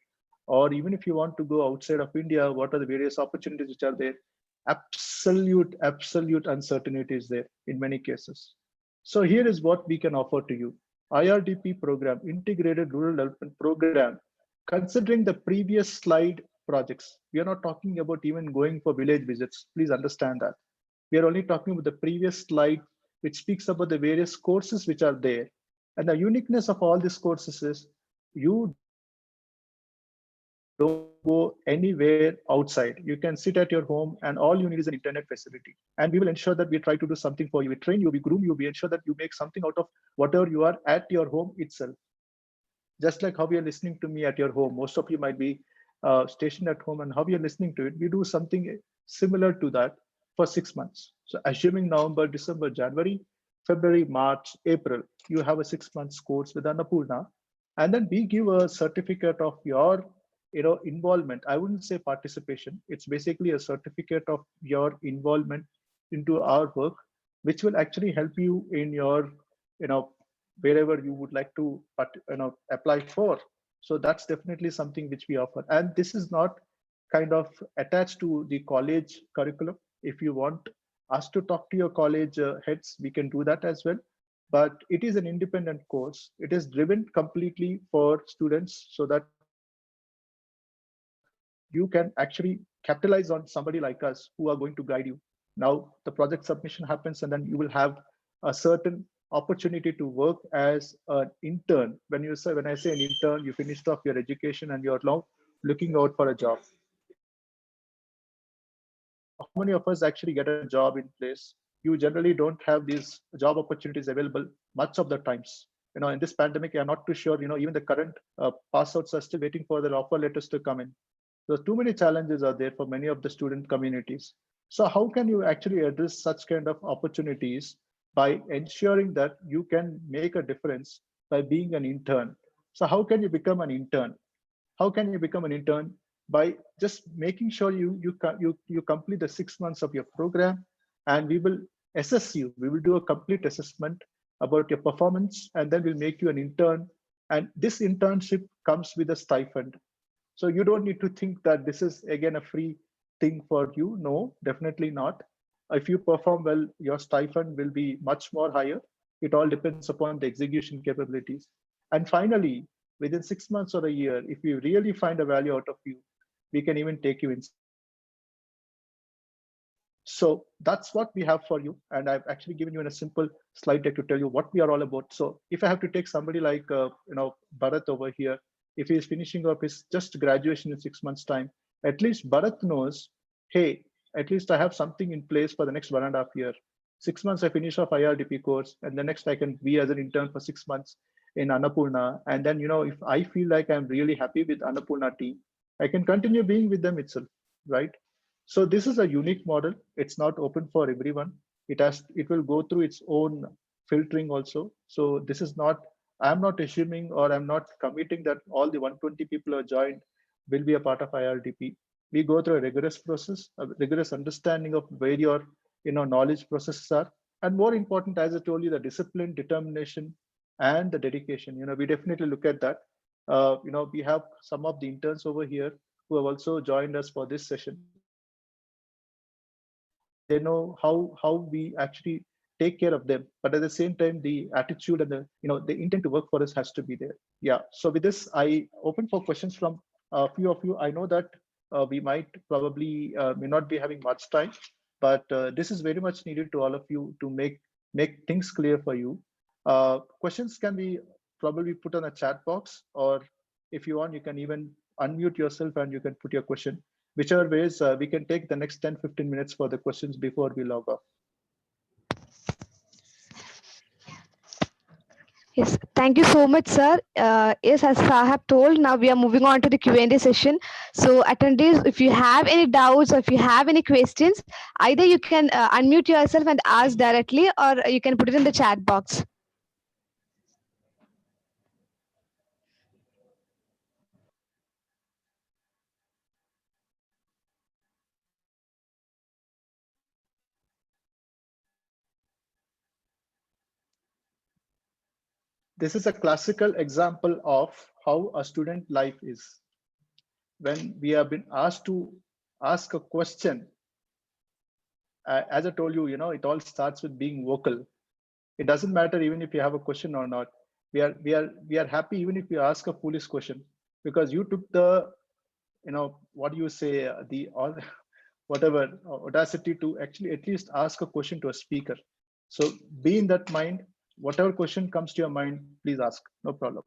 or even if you want to go outside of India, what are the various opportunities which are there? Absolute uncertainty is there in many cases. So here is what we can offer to you. IRDP program, Integrated Rural Development Program. Considering the previous slide projects, we are not talking about even going for village visits. Please understand that. We are only talking about the previous slide, which speaks about the various courses which are there. And the uniqueness of all these courses is you don't go anywhere outside. You can sit at your home and all you need is an internet facility. And we will ensure that we try to do something for you. We train you, we groom you, we ensure that you make something out of whatever you are at your home itself. Just like how you're listening to me at your home. Most of you might be stationed at home, and how you're listening to it, we do something similar to that for 6 months. So assuming November, December, January, February, March, April, you have a 6 months course with Annapoorna. And then we give a certificate of your involvement. I wouldn't say participation. It's basically a certificate of your involvement into our work, which will actually help you in your, wherever you would like to apply for. So that's definitely something which we offer. And this is not kind of attached to the college curriculum. If you want us to talk to your college heads, we can do that as well. But it is an independent course. It is driven completely for students so that you can actually capitalize on somebody like us who are going to guide you. Now the project submission happens, and then you will have a certain opportunity to work as an intern. When I say an intern, you finished off your education and you're now looking out for a job. How many of us actually get a job in place? You generally don't have these job opportunities available much of the times. In this pandemic, I'm not too sure, even the current pass outs are still waiting for their offer letters to come in. So too many challenges are there for many of the student communities. So how can you actually address such kind of opportunities by ensuring that you can make a difference by being an intern? So how can you become an intern? How can you become an intern? By just making sure you complete the 6 months of your program, and we will assess you. We will do a complete assessment about your performance, and then we'll make you an intern. And this internship comes with a stipend. So you don't need to think that this is again a free thing for you. No, definitely not. If you perform well, your stipend will be much more higher. It all depends upon the execution capabilities. And finally, within 6 months or a year, if we really find a value out of you, we can even take you inside. So that's what we have for you. And I've actually given you in a simple slide deck to tell you what we are all about. So if I have to take somebody like, Bharat over here, if he is finishing up his just graduation in 6 months time, at least Bharat knows, hey, at least I have something in place for the next 1.5 years. 6 months I finish off IRDP course, and the next I can be as an intern for 6 months in Annapoorna. And then, if I feel like I'm really happy with Annapoorna team, I can continue being with them itself, right? So this is a unique model. It's not open for everyone. It will go through its own filtering also. So this is not, I'm not assuming or I'm not committing that all the 120 people who are joined will be a part of IRDP. We go through a rigorous process, a rigorous understanding of where your knowledge processes are. And more important, as I told you, the discipline, determination, and the dedication. We definitely look at that. We have some of the interns over here who have also joined us for this session. They know how we actually take care of them, but at the same time, the attitude and the intent to work for us has to be there. Yeah. So with this, I open for questions from a few of you. I know that we might probably may not be having much time, but this is very much needed to all of you to make things clear for you. Questions can be probably put on a chat box, or if you want, you can even unmute yourself and you can put your question. Whichever ways, we can take the next 10-15 minutes for the questions before we log off. Yes, thank you so much, sir. Yes, as Sahab told, now we are moving on to the Q&A session. So attendees, if you have any doubts or if you have any questions, either you can unmute yourself and ask directly, or you can put it in the chat box. This is a classical example of how a student life is. When we have been asked to ask a question, as I told you, it all starts with being vocal. It doesn't matter even if you have a question or not. We are happy even if you ask a foolish question, because you took the, what do you say, the or whatever audacity to actually at least ask a question to a speaker. So be in that mind. Whatever question comes to your mind, please ask. No problem.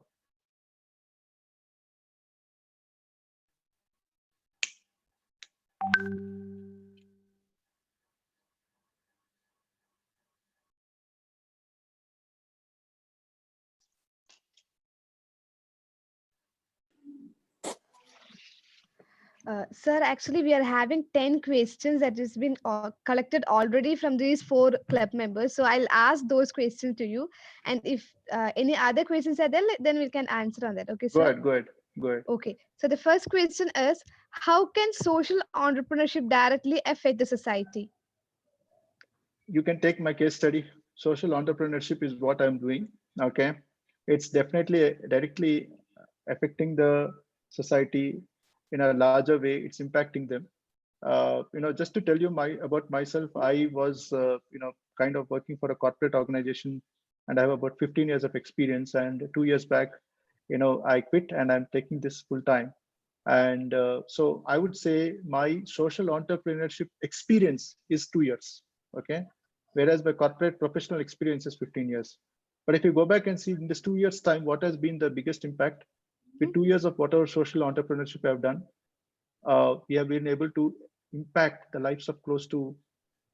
Sir, actually, we are having 10 questions that has been collected already from these 4 club members. So I'll ask those questions to you. And if any other questions are there, then we can answer on that. Okay, sir? Go ahead. Okay. So the first question is, how can social entrepreneurship directly affect the society? You can take my case study. Social entrepreneurship is what I'm doing. Okay. It's definitely directly affecting the society in a larger way. It's impacting them. Just to tell you about myself, I was, kind of working for a corporate organization, and I have about 15 years of experience. And 2 years back, I quit and I'm taking this full time. And so I would say my social entrepreneurship experience is 2 years. Okay. Whereas my corporate professional experience is 15 years. But if you go back and see in this 2 years time, what has been the biggest impact with 2 years of whatever social entrepreneurship I've done, we have been able to impact the lives of close to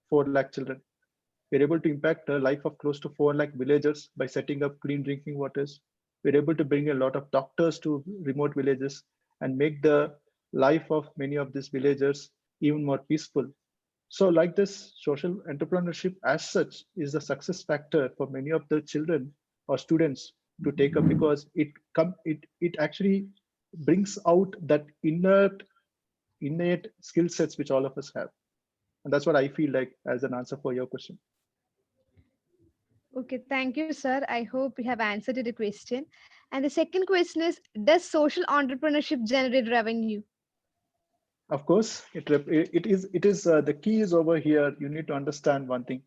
4 lakh children. We're able to impact the life of close to 4 lakh villagers by setting up clean drinking waters. We're able to bring a lot of doctors to remote villages and make the life of many of these villagers even more peaceful. So like this, social entrepreneurship as such is the success factor for many of the children or students to take up, because it actually brings out that innate skill sets which all of us have. And that's what I feel like as an answer for your question. Okay, thank you, sir. I hope we have answered the question. And the second question is, does social entrepreneurship generate revenue? Of course, it is the key is over here. You need to understand one thing.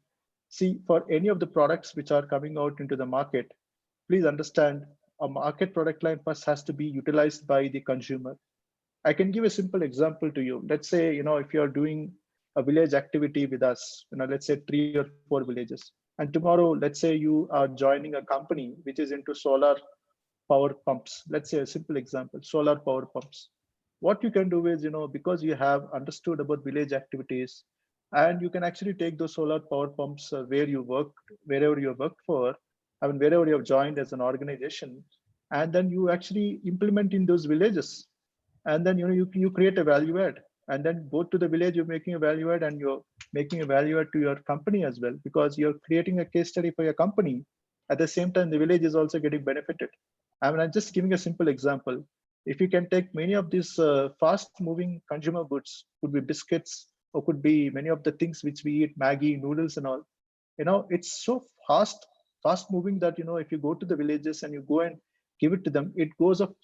See, for any of the products which are coming out into the market, please understand a market product line first has to be utilized by the consumer. I can give a simple example to you. Let's say, if you're doing a village activity with us, let's say 3 or 4 villages, and tomorrow, let's say you are joining a company which is into solar power pumps. Let's say a simple example, solar power pumps. What you can do is, because you have understood about village activities, And you can actually take those solar power pumps where you work, wherever you worked for, I mean, wherever you have joined as an organization, and then you actually implement in those villages. And then you create a value add, and then both to the village you're making a value add, and you're making a value add to your company as well, because you're creating a case study for your company. At the same time, the village is also getting benefited. I mean, I'm just giving a simple example. If you can take many of these fast moving consumer goods, could be biscuits, or could be many of the things which we eat, Maggie, noodles and all, it's so fast moving that, if you go to the villages and you go and give it to them, it goes up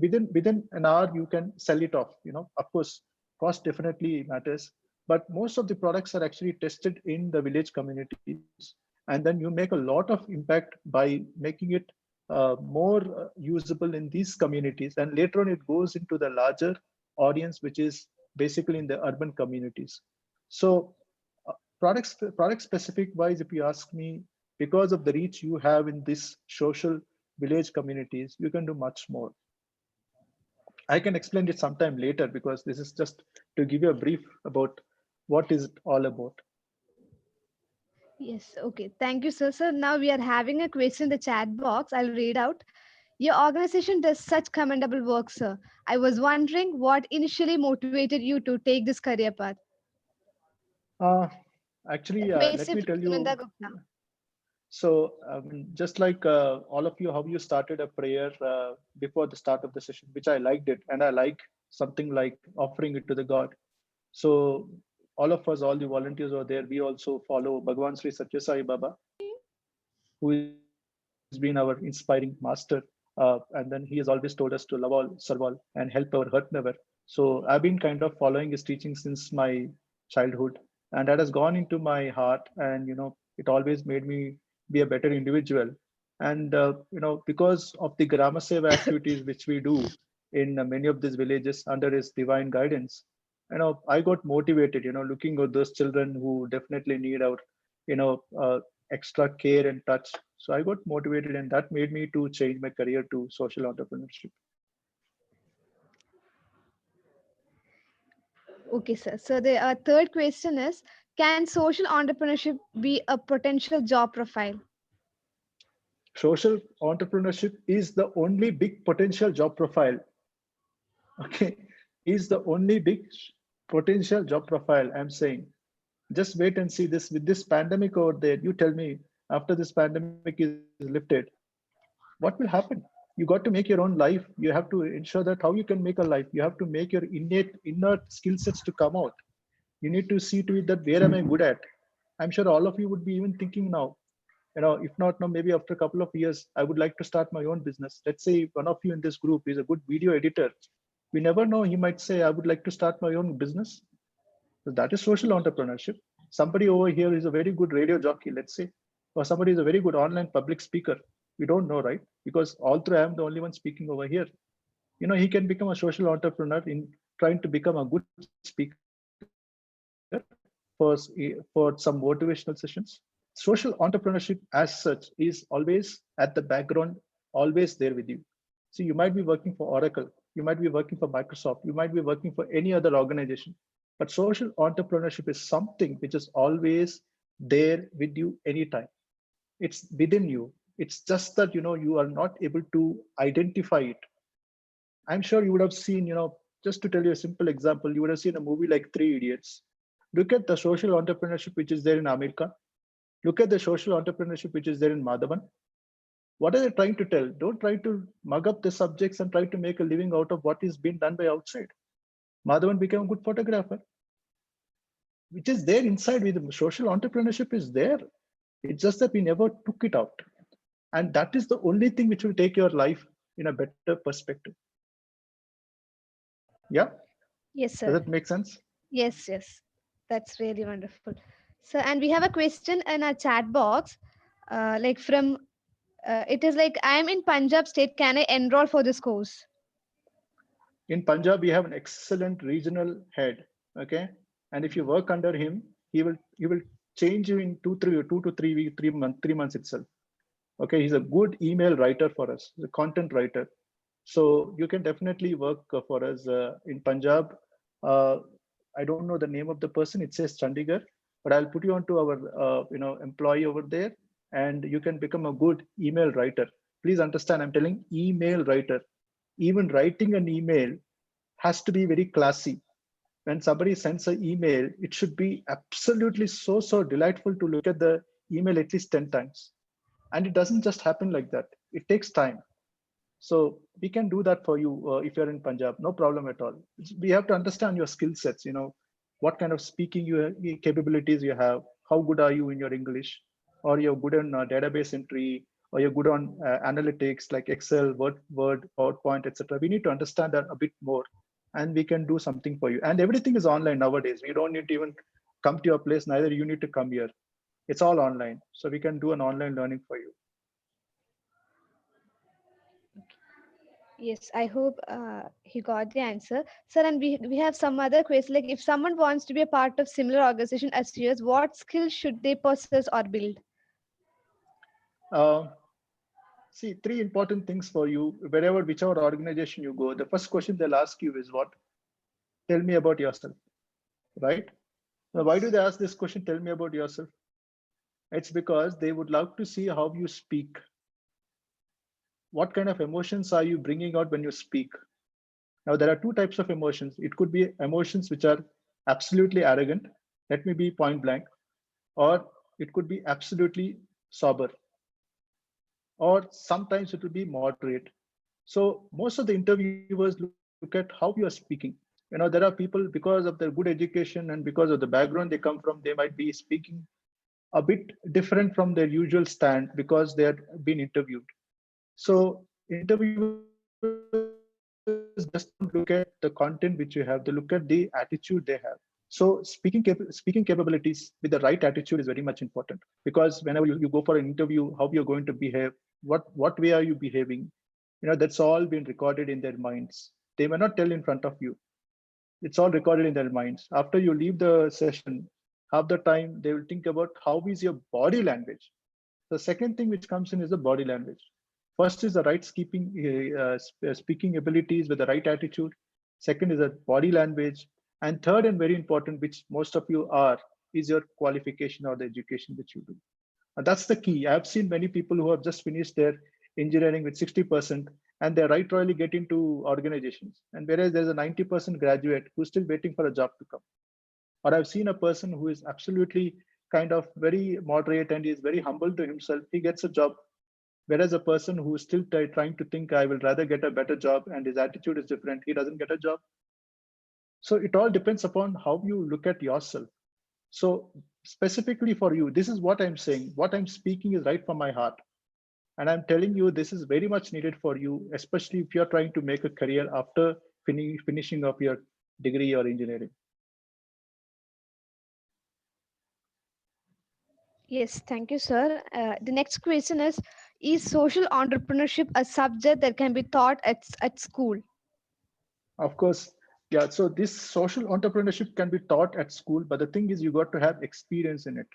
within an hour. You can sell it off. Of course, cost definitely matters, but most of the products are actually tested in the village communities, and then you make a lot of impact by making it more usable in these communities, and later on it goes into the larger audience, which is basically in the urban communities. So product specific wise, if you ask me, because of the reach you have in this social village communities, you can do much more. I can explain it sometime later, because this is just to give you a brief about what is it all about. Yes, okay. Thank you, sir. So now we are having a question in the chat box. I'll read out. Your organization does such commendable work, sir. I was wondering what initially motivated you to take this career path. Uh, Actually, let Question me from tell Sumanta you. Gupta. So, just like all of you, how you started a prayer before the start of the session, which I liked it, and I like something like offering it to the God. So, all of us, all the volunteers over there, we also follow Bhagavan Sri Satya Sai Baba, who has been our inspiring master. And then he has always told us to love all, serve all, and help our hurt never. So I've been kind of following his teaching since my childhood, and that has gone into my heart. And it always made me be a better individual. And because of the Grama Seva activities which we do in many of these villages under his divine guidance, I got motivated. Looking at those children who definitely need our you know uh, extra care and touch. So I got motivated, and that made me to change my career to social entrepreneurship. Okay, sir. So the third question is, can social entrepreneurship be a potential job profile? Social entrepreneurship is the only big potential job profile. Okay, is the only big potential job profile. I'm saying, just wait and see this with this pandemic over there. You tell me, after this pandemic is lifted, what will happen? You got to make your own life. You have to ensure that how you can make a life. You have to make your innate inner skill sets to come out. You need to see to it that where am I good at. I'm sure all of you would be even thinking now, if not now, maybe after a couple of years, I would like to start my own business. Let's say one of you in this group is a good video editor. We never know, he might say, I would like to start my own business. So that is social entrepreneurship. Somebody over here is a very good radio jockey, let's say, or somebody is a very good online public speaker. We don't know, right? Because all through I'm the only one speaking over here. He can become a social entrepreneur in trying to become a good speaker for some motivational sessions. Social entrepreneurship as such is always at the background, always there with you. See, you might be working for Oracle, you might be working for Microsoft, you might be working for any other organization, but social entrepreneurship is something which is always there with you anytime. It's within you. It's just that you are not able to identify it. I'm sure you would have seen, just to tell you a simple example, you would have seen a movie like Three Idiots. Look at the social entrepreneurship which is there in America. Look at the social entrepreneurship which is there in Madhavan. What are they trying to tell? Don't try to mug up the subjects and try to make a living out of what is being done by outside. Madhavan became a good photographer, which is there inside with him. Social entrepreneurship is there. It's just that we never took it out. And that is the only thing which will take your life in a better perspective. Yeah? Yes, Does sir. that make sense? Yes, yes. That's really wonderful. So, and we have a question in our chat box, like from, it is like, I'm in Punjab state. Can I enroll for this course? In Punjab, we have an excellent regional head. Okay. And if you work under him, he will change you in 2 to 3 weeks, 3 months itself. Okay. He's a good email writer for us, he's a content writer. So you can definitely work for us in Punjab. Uh, I don't know the name of the person. It says Chandigarh, but I'll put you onto our employee over there, and you can become a good email writer. Please understand, I'm telling email writer. Even writing an email has to be very classy. When somebody sends an email, it should be absolutely so delightful to look at the email at least 10 times. And it doesn't just happen like that. It takes time. So we can do that for you if you're in Punjab, no problem at all. We have to understand your skill sets, what kind of speaking capabilities you have, how good are you in your English, or you're good on database entry, or you're good on analytics like Excel, Word, PowerPoint, etc. We need to understand that a bit more, and we can do something for you. And everything is online nowadays. We don't need to even come to your place, neither you need to come here. It's all online. So we can do an online learning for you. Yes, I hope he got the answer. Sir, and we have some other questions. Like, if someone wants to be a part of similar organization as yours, what skills should they possess or build? See, three important things for you, whichever organization you go. The first question they'll ask you is what? Tell me about yourself, right? Now, why do they ask this question, tell me about yourself? It's because they would love to see how you speak. What kind of emotions are you bringing out when you speak? Now, there are two types of emotions. It could be emotions which are absolutely arrogant. Let me be point blank. Or it could be absolutely sober. Or sometimes it will be moderate. So most of the interviewers look at how you are speaking. There are people, because of their good education and because of the background they come from, they might be speaking a bit different from their usual stand because they have been interviewed. So interviewers just don't look at the content which you have, they look at the attitude they have. So speaking capabilities with the right attitude is very much important, because whenever you go for an interview, how you're going to behave, what way are you behaving, that's all been recorded in their minds. They may not tell in front of you. It's all recorded in their minds. After you leave the session, half the time they will think about how is your body language. The second thing which comes in is the body language. First is the right speaking abilities with the right attitude. Second is the body language. And third, and very important, which most of you are, is your qualification or the education which you do. And that's the key. I've seen many people who have just finished their engineering with 60%, and they right royally get into organizations. And whereas there's a 90% graduate who's still waiting for a job to come. Or I've seen a person who is absolutely kind of very moderate and is very humble to himself, he gets a job. Whereas a person who is still trying to think, I will rather get a better job, and his attitude is different, he doesn't get a job. So it all depends upon how you look at yourself. So specifically for you, this is what I'm saying. What I'm speaking is right from my heart. And I'm telling you, this is very much needed for you, especially if you're trying to make a career after finishing up your degree or engineering. Yes, thank you, sir. The next question is social entrepreneurship a subject that can be taught at school? Of course, yeah. So this social entrepreneurship can be taught at school, but the thing is you got to have experience in it.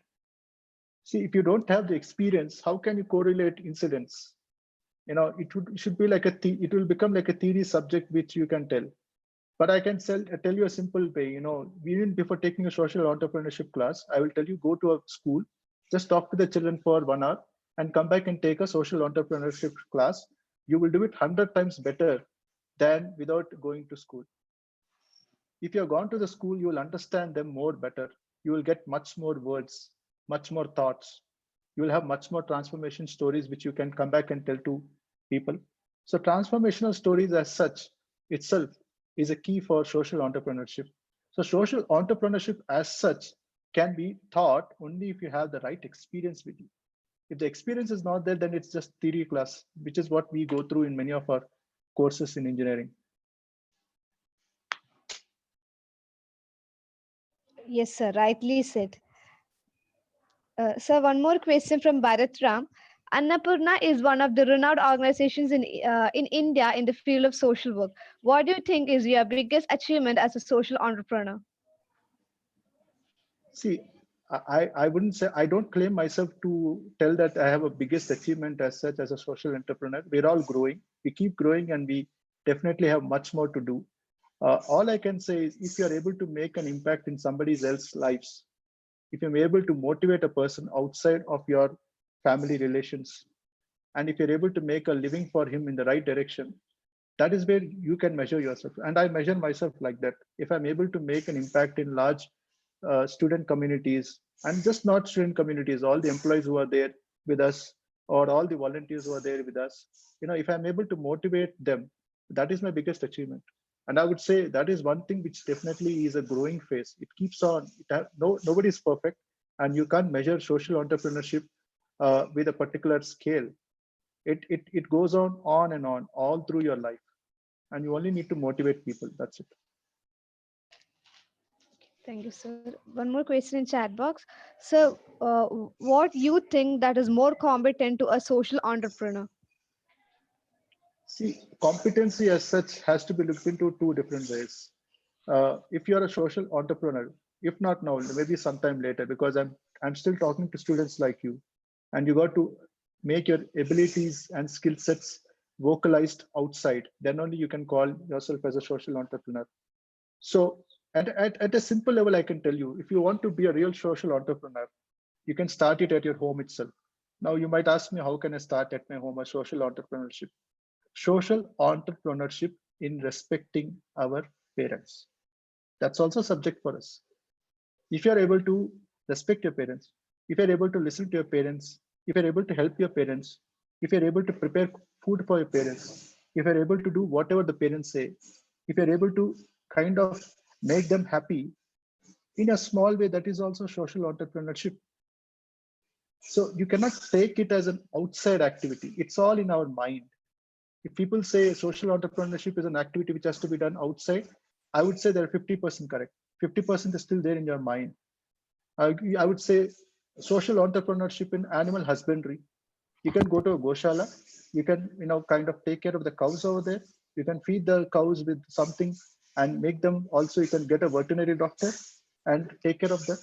See, if you don't have the experience, how can you correlate incidents? It should be like it will become like a theory subject which you can tell. But I can tell you a simple way. Even before taking a social entrepreneurship class, I will tell you, go to a school, just talk to the children for 1 hour, and come back and take a social entrepreneurship class. You will do it 100 times better than without going to school. If you have gone to the school, you will understand them more better. You will get much more words, much more thoughts. You will have much more transformation stories which you can come back and tell to people. So transformational stories as such itself is a key for social entrepreneurship. So social entrepreneurship as such can be taught only if you have the right experience with you. If the experience is not there, then it's just theory class, which is what we go through in many of our courses in engineering. Yes, sir, rightly said. Sir, one more question from Bharat Ram. Annapoorna is one of the renowned organizations in India in the field of social work. What do you think is your biggest achievement as a social entrepreneur? See, I wouldn't say, I don't claim myself to tell that I have a biggest achievement as such as a social entrepreneur. We're all growing. We keep growing, and we definitely have much more to do. All I can say is if you're able to make an impact in somebody else's lives, if you're able to motivate a person outside of your family relations, and if you're able to make a living for him in the right direction, that is where you can measure yourself. And I measure myself like that. If I'm able to make an impact in large student communities, and just not student communities, all the employees who are there with us, or all the volunteers who are there with us, if I'm able to motivate them, that is my biggest achievement. And I would say that is one thing which definitely is a growing phase. It keeps on. Nobody is perfect, and you can't measure social entrepreneurship with a particular scale. It goes on and on all through your life, and you only need to motivate people. That's it. Thank you, sir. One more question in chat box. So, what you think that is more competent to a social entrepreneur? See, competency as such has to be looked into two different ways. If you're a social entrepreneur, if not now, maybe sometime later, because I'm still talking to students like you, and you got to make your abilities and skill sets vocalized outside. Then only you can call yourself as a social entrepreneur. So at a simple level, I can tell you, if you want to be a real social entrepreneur, you can start it at your home itself. Now you might ask me, how can I start at my home a social entrepreneurship? Social entrepreneurship in respecting our parents. That's also subject for us. If you're able to respect your parents, if you're able to listen to your parents, if you're able to help your parents, if you're able to prepare food for your parents, if you're able to do whatever the parents say, if you're able to kind of make them happy in a small way, that is also social entrepreneurship. So you cannot take it as an outside activity. It's all in our mind. If people say social entrepreneurship is an activity which has to be done outside, I would say they're 50% correct. 50% is still there in your mind. I would say social entrepreneurship in animal husbandry. You can go to a goshala. You can, kind of take care of the cows over there. You can feed the cows with something and make them also. You can get a veterinary doctor and take care of them.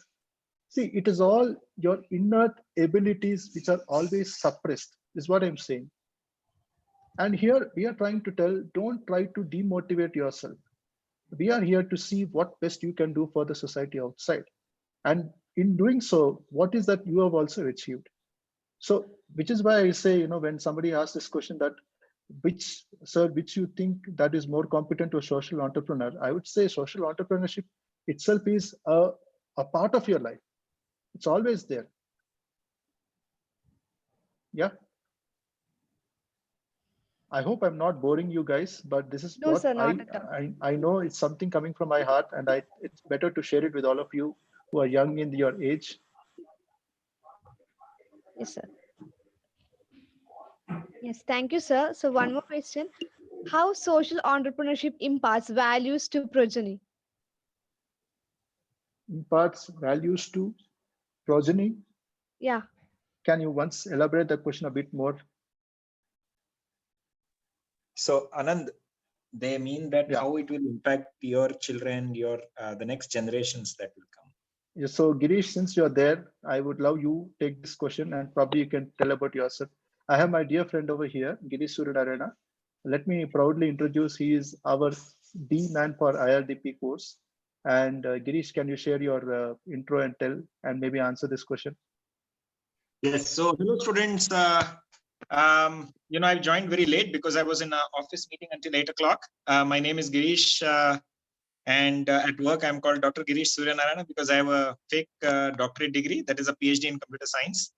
See, it is all your innate abilities which are always suppressed, is what I'm saying. And here we are trying to tell, don't try to demotivate yourself. We are here to see what best you can do for the society outside. And in doing so, what is that you have also achieved? So, which is why I say, when somebody asks this question that, which you think that is more competent to a social entrepreneur, I would say social entrepreneurship itself is a part of your life. It's always there. Yeah. I hope I'm not boring you guys, but this is No, what sir, not at all. I know it's something coming from my heart, and it's better to share it with all of you who are young in your age. Yes, sir. Yes, thank you, sir. So, one more question. How social entrepreneurship imparts values to progeny? Imparts values to progeny. Yeah. Can you once elaborate the question a bit more? So, Anand, they mean that how it will impact your children, the next generations that will come. Yeah, so Girish, since you're there, I would love you take this question and probably you can tell about yourself. I have my dear friend over here, Girish Suryanarayana. Let me proudly introduce, he is our D man for IRDP course. And Girish, can you share your intro and tell and maybe answer this question? Yes. So, hello students. I joined very late because I was in an office meeting until 8 o'clock. My name is Girish, and at work I'm called Dr. Girish Suryanarayana because I have a fake doctorate degree, that is a PhD in computer science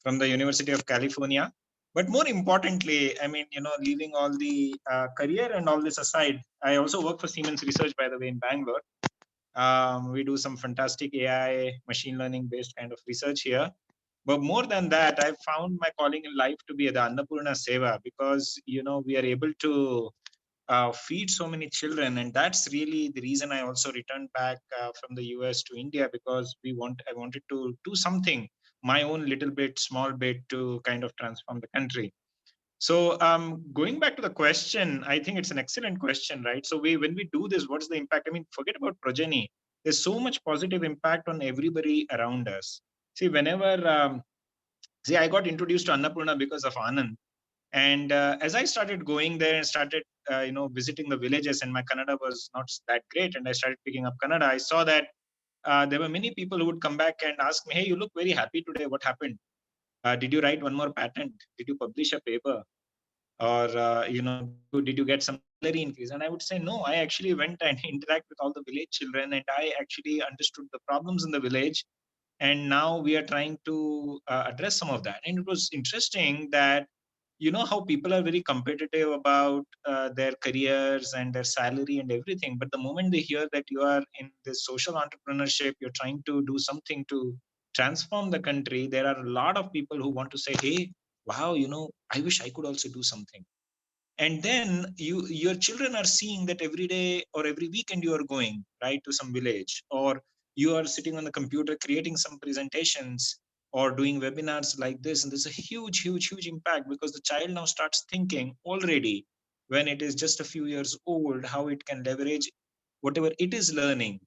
from the University of California. But more importantly, leaving all the career and all this aside, I also work for Siemens Research, by the way, in Bangalore. We do some fantastic AI, machine learning based kind of research here. But more than that, I found my calling in life to be the Annapoorna Seva because, we are able to feed so many children. And that's really the reason I also returned back from the US to India, because I wanted to do something, my own little bit, small bit, to kind of transform the country. So going back to the question, I think it's an excellent question, right? So when we do this, what's the impact? Forget about progeny. There's so much positive impact on everybody around us. See, whenever, I got introduced to Annapoorna because of Anand. And as I started going there and started, visiting the villages, and my Kannada was not that great, and I started picking up Kannada, I saw that there were many people who would come back and ask me, "Hey, you look very happy today. What happened? Did you write one more patent? Did you publish a paper? Or did you get some salary increase?" And I would say, no, I actually went and interact with all the village children, and I actually understood the problems in the village, and now we are trying to address some of that. And it was interesting that how people are very competitive about their careers and their salary and everything, but the moment they hear that you are in this social entrepreneurship, you're trying to do something to transform the country, there are a lot of people who want to say, hey, wow, I wish I could also do something. And then your children are seeing that every day or every weekend you are going right to some village, or you are sitting on the computer creating some presentations or doing webinars like this, and there's a huge impact, because the child now starts thinking already when it is just a few years old how it can leverage whatever it is learning,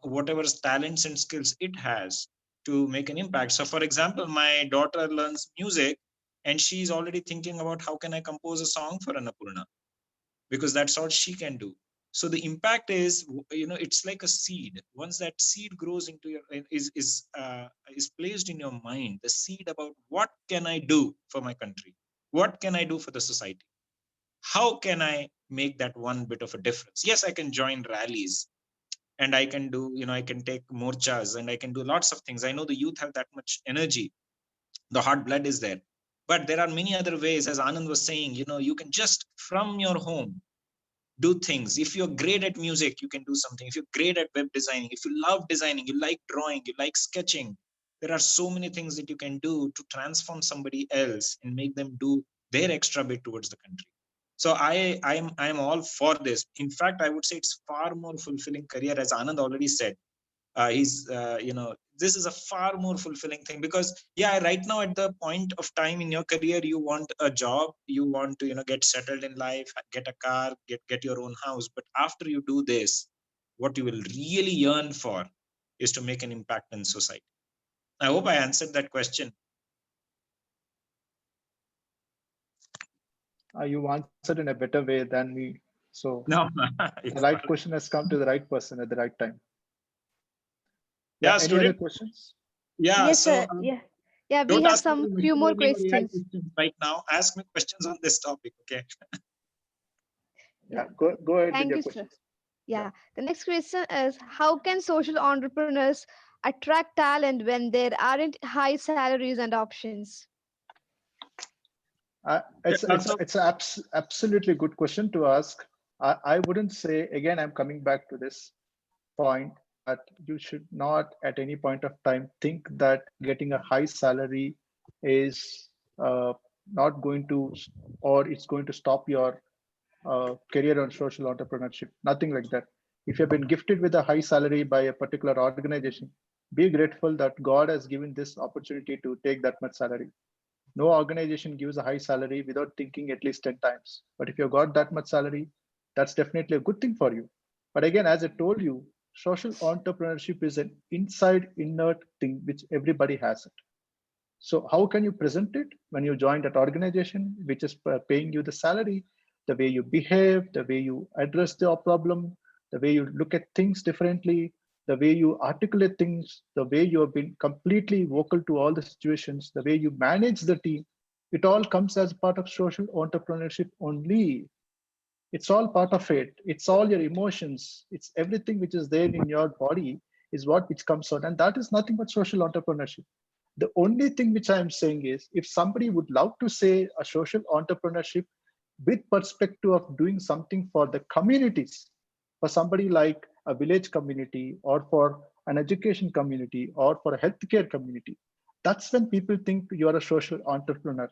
whatever talents and skills it has, to make an impact. So for example, my daughter learns music, and she's already thinking about how can I compose a song for Annapoorna, because that's all she can do. So the impact is, it's like a seed. Once that seed grows into your is placed in your mind, the seed about what can I do for my country, what can I do for the society, how can I make that one bit of a difference. Yes, I can join rallies, and I can do, I can take morchas, and I can do lots of things. I know the youth have that much energy, the hot blood is there. But there are many other ways, as Anand was saying, you can just from your home do things. If you're great at music, you can do something. If you're great at web designing, if you love designing, you like drawing, you like sketching, there are so many things that you can do to transform somebody else and make them do their extra bit towards the country. So I'm all for this. In fact, I would say it's far more fulfilling career, as Anand already said. This is a far more fulfilling thing, because right now at the point of time in your career, you want a job, you want to get settled in life, get a car, get your own house. But after you do this, what you will really yearn for is to make an impact in society. I hope I answered that question. You answered in a better way than me. So no the right question has come to the right person at the right time. Any student? other questions? Yes, So sir. Yeah, we don't have ask me some the few machine more learning or AI questions. questions right now. Ask me questions on this topic, okay? Yeah, go ahead with Thank your you, sir. questions. Yeah, the next question is, how can social entrepreneurs attract talent when there aren't high salaries and options? It's absolutely good question to ask. I wouldn't say, again, I'm coming back to this point, that you should not at any point of time think that getting a high salary is not going to, or it's going to stop your career on social entrepreneurship. Nothing like that. If you've been gifted with a high salary by a particular organization, be grateful that God has given this opportunity to take that much salary. No organization gives a high salary without thinking at least 10 times. But if you've got that much salary, that's definitely a good thing for you. But again, as I told you, social entrepreneurship is an inside inert thing which everybody has it. So how can you present it when you join that organization which is paying you the salary? The way you behave, the way you address the problem, the way you look at things differently, the way you articulate things, the way you have been completely vocal to all the situations, the way you manage the team, it all comes as part of social entrepreneurship only. It's all part of it. It's all your emotions. It's everything which is there in your body is what which comes out. And that is nothing but social entrepreneurship. The only thing which I'm saying is, if somebody would love to say a social entrepreneurship with perspective of doing something for the communities, for somebody like a village community or for an education community or for a healthcare community, that's when people think you're a social entrepreneur.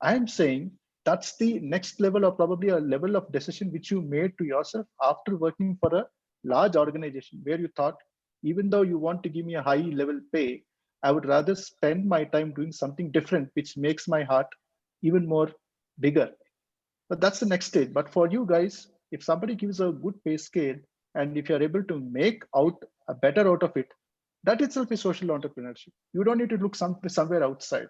I'm saying that's the next level, or probably a level of decision which you made to yourself after working for a large organization, where you thought, even though you want to give me a high level pay, I would rather spend my time doing something different, which makes my heart even more bigger. But that's the next stage. But for you guys, if somebody gives a good pay scale, and if you're able to make out a better out of it, that itself is social entrepreneurship. You don't need to look somewhere outside.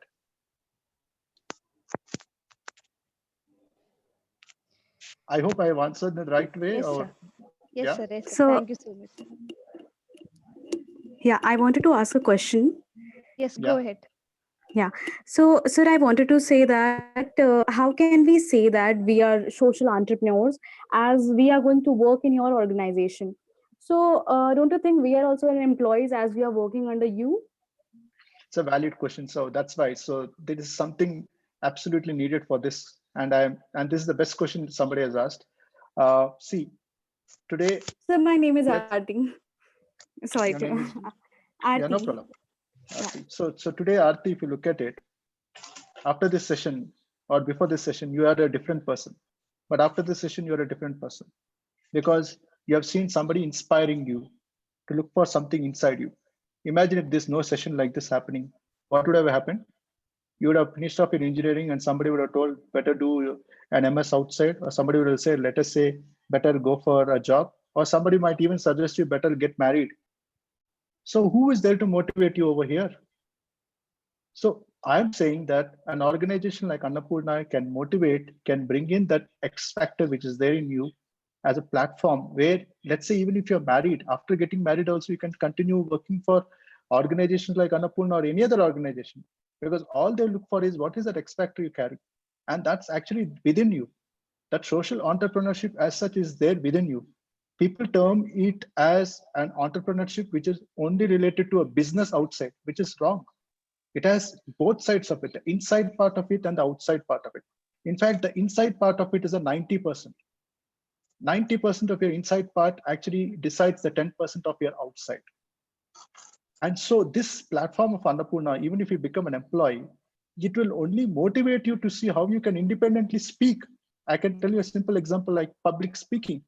I hope I have answered in the right way. Yes, Or sir. Yes, yeah. sir. Yes, sir. So, Thank you so much, sir. yeah, I wanted to ask a question. Yes, go Yeah. ahead. Yeah. So, sir, I wanted to say that how can we say that we are social entrepreneurs as we are going to work in your organization? So, don't you think we are also an employees as we are working under you? It's a valid question. So that's why. So there is something absolutely needed for this. And this is the best question somebody has asked. See, today, Sir, my name is let's, Aarti. Sorry your to name is, yeah, no Aarti. problem. Yeah. So today, Aarti, if you look at it, after this session or before this session, you are a different person. But after this session, you're a different person because you have seen somebody inspiring you to look for something inside you. Imagine if there's no session like this happening, what would have happened? You would have finished off your engineering and somebody would have told better do an MS outside, or somebody would have said, let us say, better go for a job, or somebody might even suggest you better get married. So who is there to motivate you over here? So I'm saying that an organization like Annapoorna can motivate, can bring in that X factor which is there in you as a platform where, let's say, even if you're married, after getting married also, you can continue working for organizations like Annapoorna or any other organization, because all they look for is what is that X factor you carry. And that's actually within you. That social entrepreneurship as such is there within you. People term it as an entrepreneurship which is only related to a business outside, which is wrong. It has both sides of it, the inside part of it and the outside part of it. In fact, the inside part of it is a 90%. 90% of your inside part actually decides the 10% of your outside. And so this platform of Annapurna, even if you become an employee, it will only motivate you to see how you can independently speak. I can tell you a simple example like public speaking.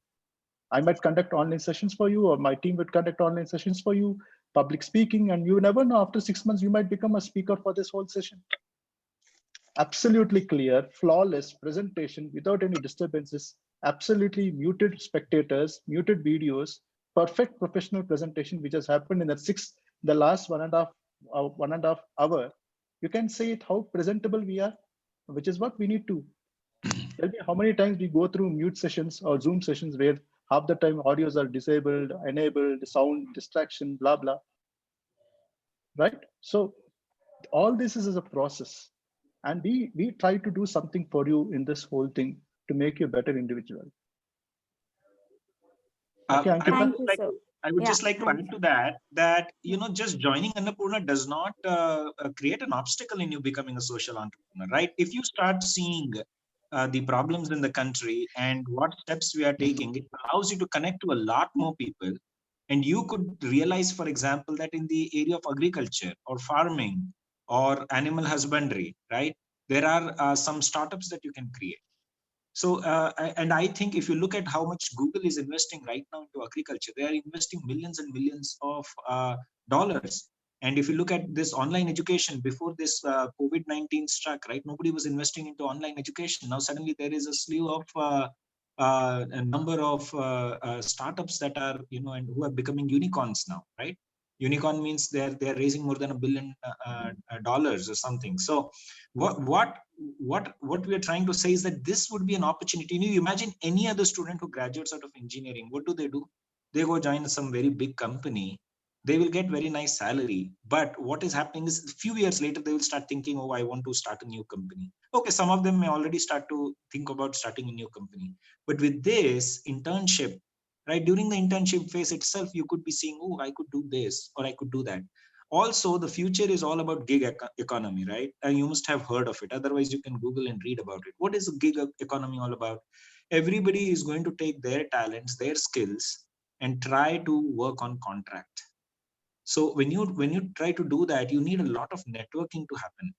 I might conduct online sessions for you, or my team would conduct online sessions for you, public speaking, and you never know, after 6 months, you might become a speaker for this whole session. Absolutely clear, flawless presentation without any disturbances, absolutely muted spectators, muted videos, perfect professional presentation, which has happened in the last 1.5 hour. You can say it how presentable we are, which is what we need to. Tell me how many times we go through mute sessions or Zoom sessions where half the time audios are disabled, enabled, sound distraction, blah, blah, right? So all this is a process. And we try to do something for you in this whole thing to make you a better individual. Okay, I would Ankita? Thank just you, like sir. I would Yeah. just like to Thank add you. to that just joining Annapurna does not create an obstacle in you becoming a social entrepreneur, right? If you start seeing the problems in the country and what steps we are taking, it allows you to connect to a lot more people. And you could realize, for example, that in the area of agriculture or farming or animal husbandry, right, there are some startups that you can create. So, and I think if you look at how much Google is investing right now into agriculture, they are investing millions and millions of dollars. And if you look at this online education, before this COVID-19 struck, right, nobody was investing into online education. Now suddenly there is a slew of a number of startups that are, and who are becoming unicorns now, right? Unicorn means they're raising more than $1 billion dollars or something. So what we are trying to say is that this would be an opportunity. You imagine any other student who graduates out of engineering, what do? They go join some very big company. They will get very nice salary, but what is happening is a few years later they will start thinking, oh, I want to start a new company. Okay, some of them may already start to think about starting a new company, but with this internship, right, during the internship phase itself, you could be seeing, oh, I could do this or I could do that. Also, the future is all about gig economy, right? And you must have heard of it. Otherwise, you can Google and read about it. What is a gig economy all about? Everybody is going to take their talents, their skills, and try to work on contract. So when you try to do that, you need a lot of networking to happen,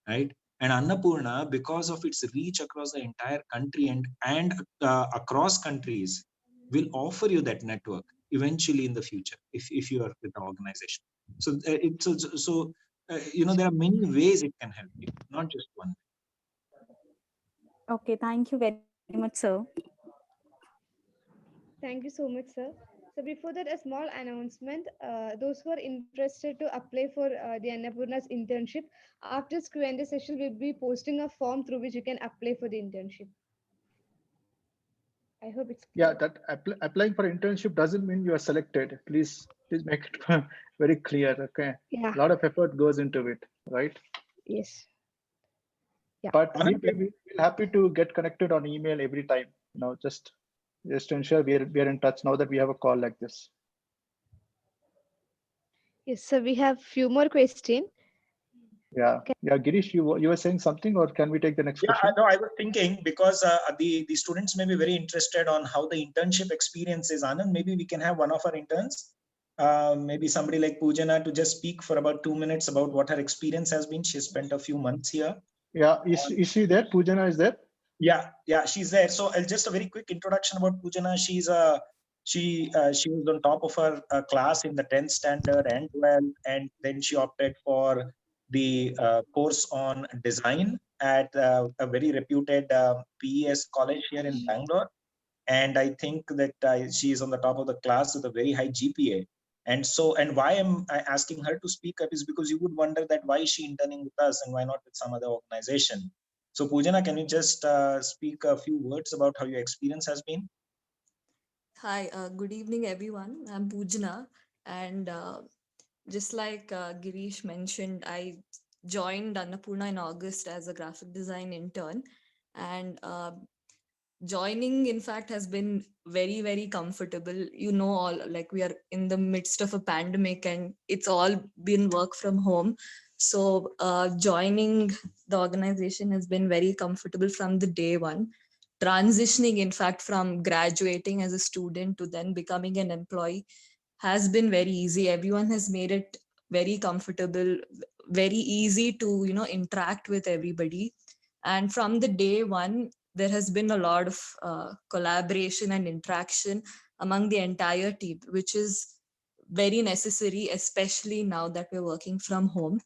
right? And Annapurna, because of its reach across the entire country and across countries, will offer you that network eventually in the future if you are with the organization. So there are many ways it can help you, not just one. Okay. Thank you very much, sir. Thank you so much, sir. So before that, a small announcement. Those who are interested to apply for the Annapurna's internship, after this Q&A session, we'll be posting a form through which you can apply for the internship. I hope it's Yeah, clear. that applying for internship doesn't mean you are selected. Please make it very clear. Okay, Yeah. a lot of effort goes into it, right? Yes. Yeah. But Anand, we're happy to get connected on email every time. Just to ensure we are in touch now that we have a call like this. Yes. So we have few more questions. Yeah, Girish, you were saying something, or can we take the next Yeah, question? no, I was thinking because the students may be very interested on how the internship experience is. Anand, maybe we can have one of our interns, maybe somebody like Poojana, to just speak for about 2 minutes about what her experience has been. She spent a few months here. Yeah, is she there? Poojana is there? Yeah, she's there. So just a very quick introduction about Poojana. She was on top of her class in the 10th standard and 12th, and then she opted for the course on design at a very reputed PES college here in Bangalore. And I think that she is on the top of the class with a very high GPA. And why am I asking her to speak up is because you would wonder that why is she interning with us and why not with some other organization. So Poojana, can you just speak a few words about how your experience has been? Hi, good evening, everyone. I'm Poojana, and just like Girish mentioned, I joined Annapoorna in August as a graphic design intern, and joining, in fact, has been very, very comfortable. You know, all like we are in the midst of a pandemic, and it's all been work from home. So, joining the organization has been very comfortable from the day one. Transitioning, in fact, from graduating as a student to then becoming an employee has been very easy. Everyone has made it very comfortable, very easy to interact with everybody. And from the day one, there has been a lot of collaboration and interaction among the entire team, which is very necessary, especially now that we're working from home.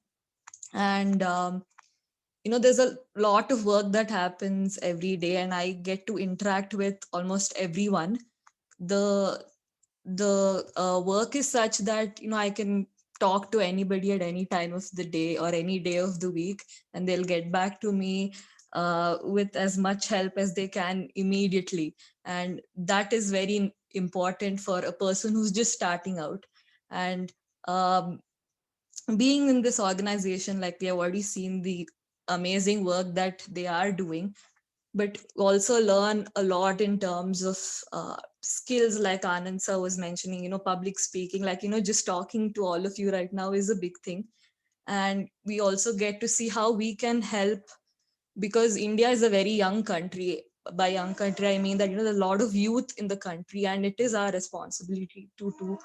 And there's a lot of work that happens every day, and I get to interact with almost everyone. The work is such that I can talk to anybody at any time of the day or any day of the week, and they'll get back to me with as much help as they can immediately. And that is very important for a person who's just starting out. And um, being in this organization, like we have already seen the amazing work that they are doing, but also learn a lot in terms of skills, like Anand sir was mentioning, public speaking, like, just talking to all of you right now is a big thing. And we also get to see how we can help, because India is a very young country. By young country, I mean that, there's a lot of youth in the country, and it is our responsibility to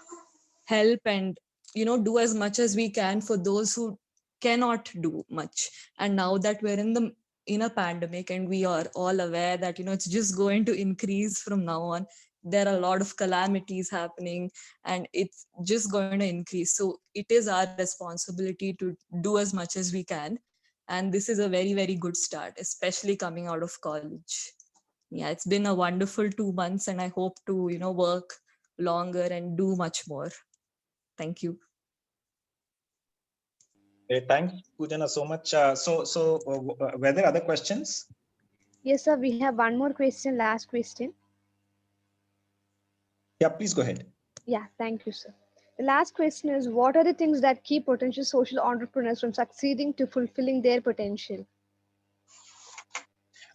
help and do as much as we can for those who cannot do much. And now that we're in a pandemic, and we are all aware that it's just going to increase from now on, there are a lot of calamities happening, and it's just going to increase. So it is our responsibility to do as much as we can, and this is a very, very good start, especially coming out of college. Yeah, it's been a wonderful 2 months, and I hope to work longer and do much more. Thank you. Thanks, Poojana, so much. Were there other questions? Yes, sir. We have one more question, last question. Yeah, please go ahead. Yeah, thank you, sir. The last question is, what are the things that keep potential social entrepreneurs from succeeding to fulfilling their potential?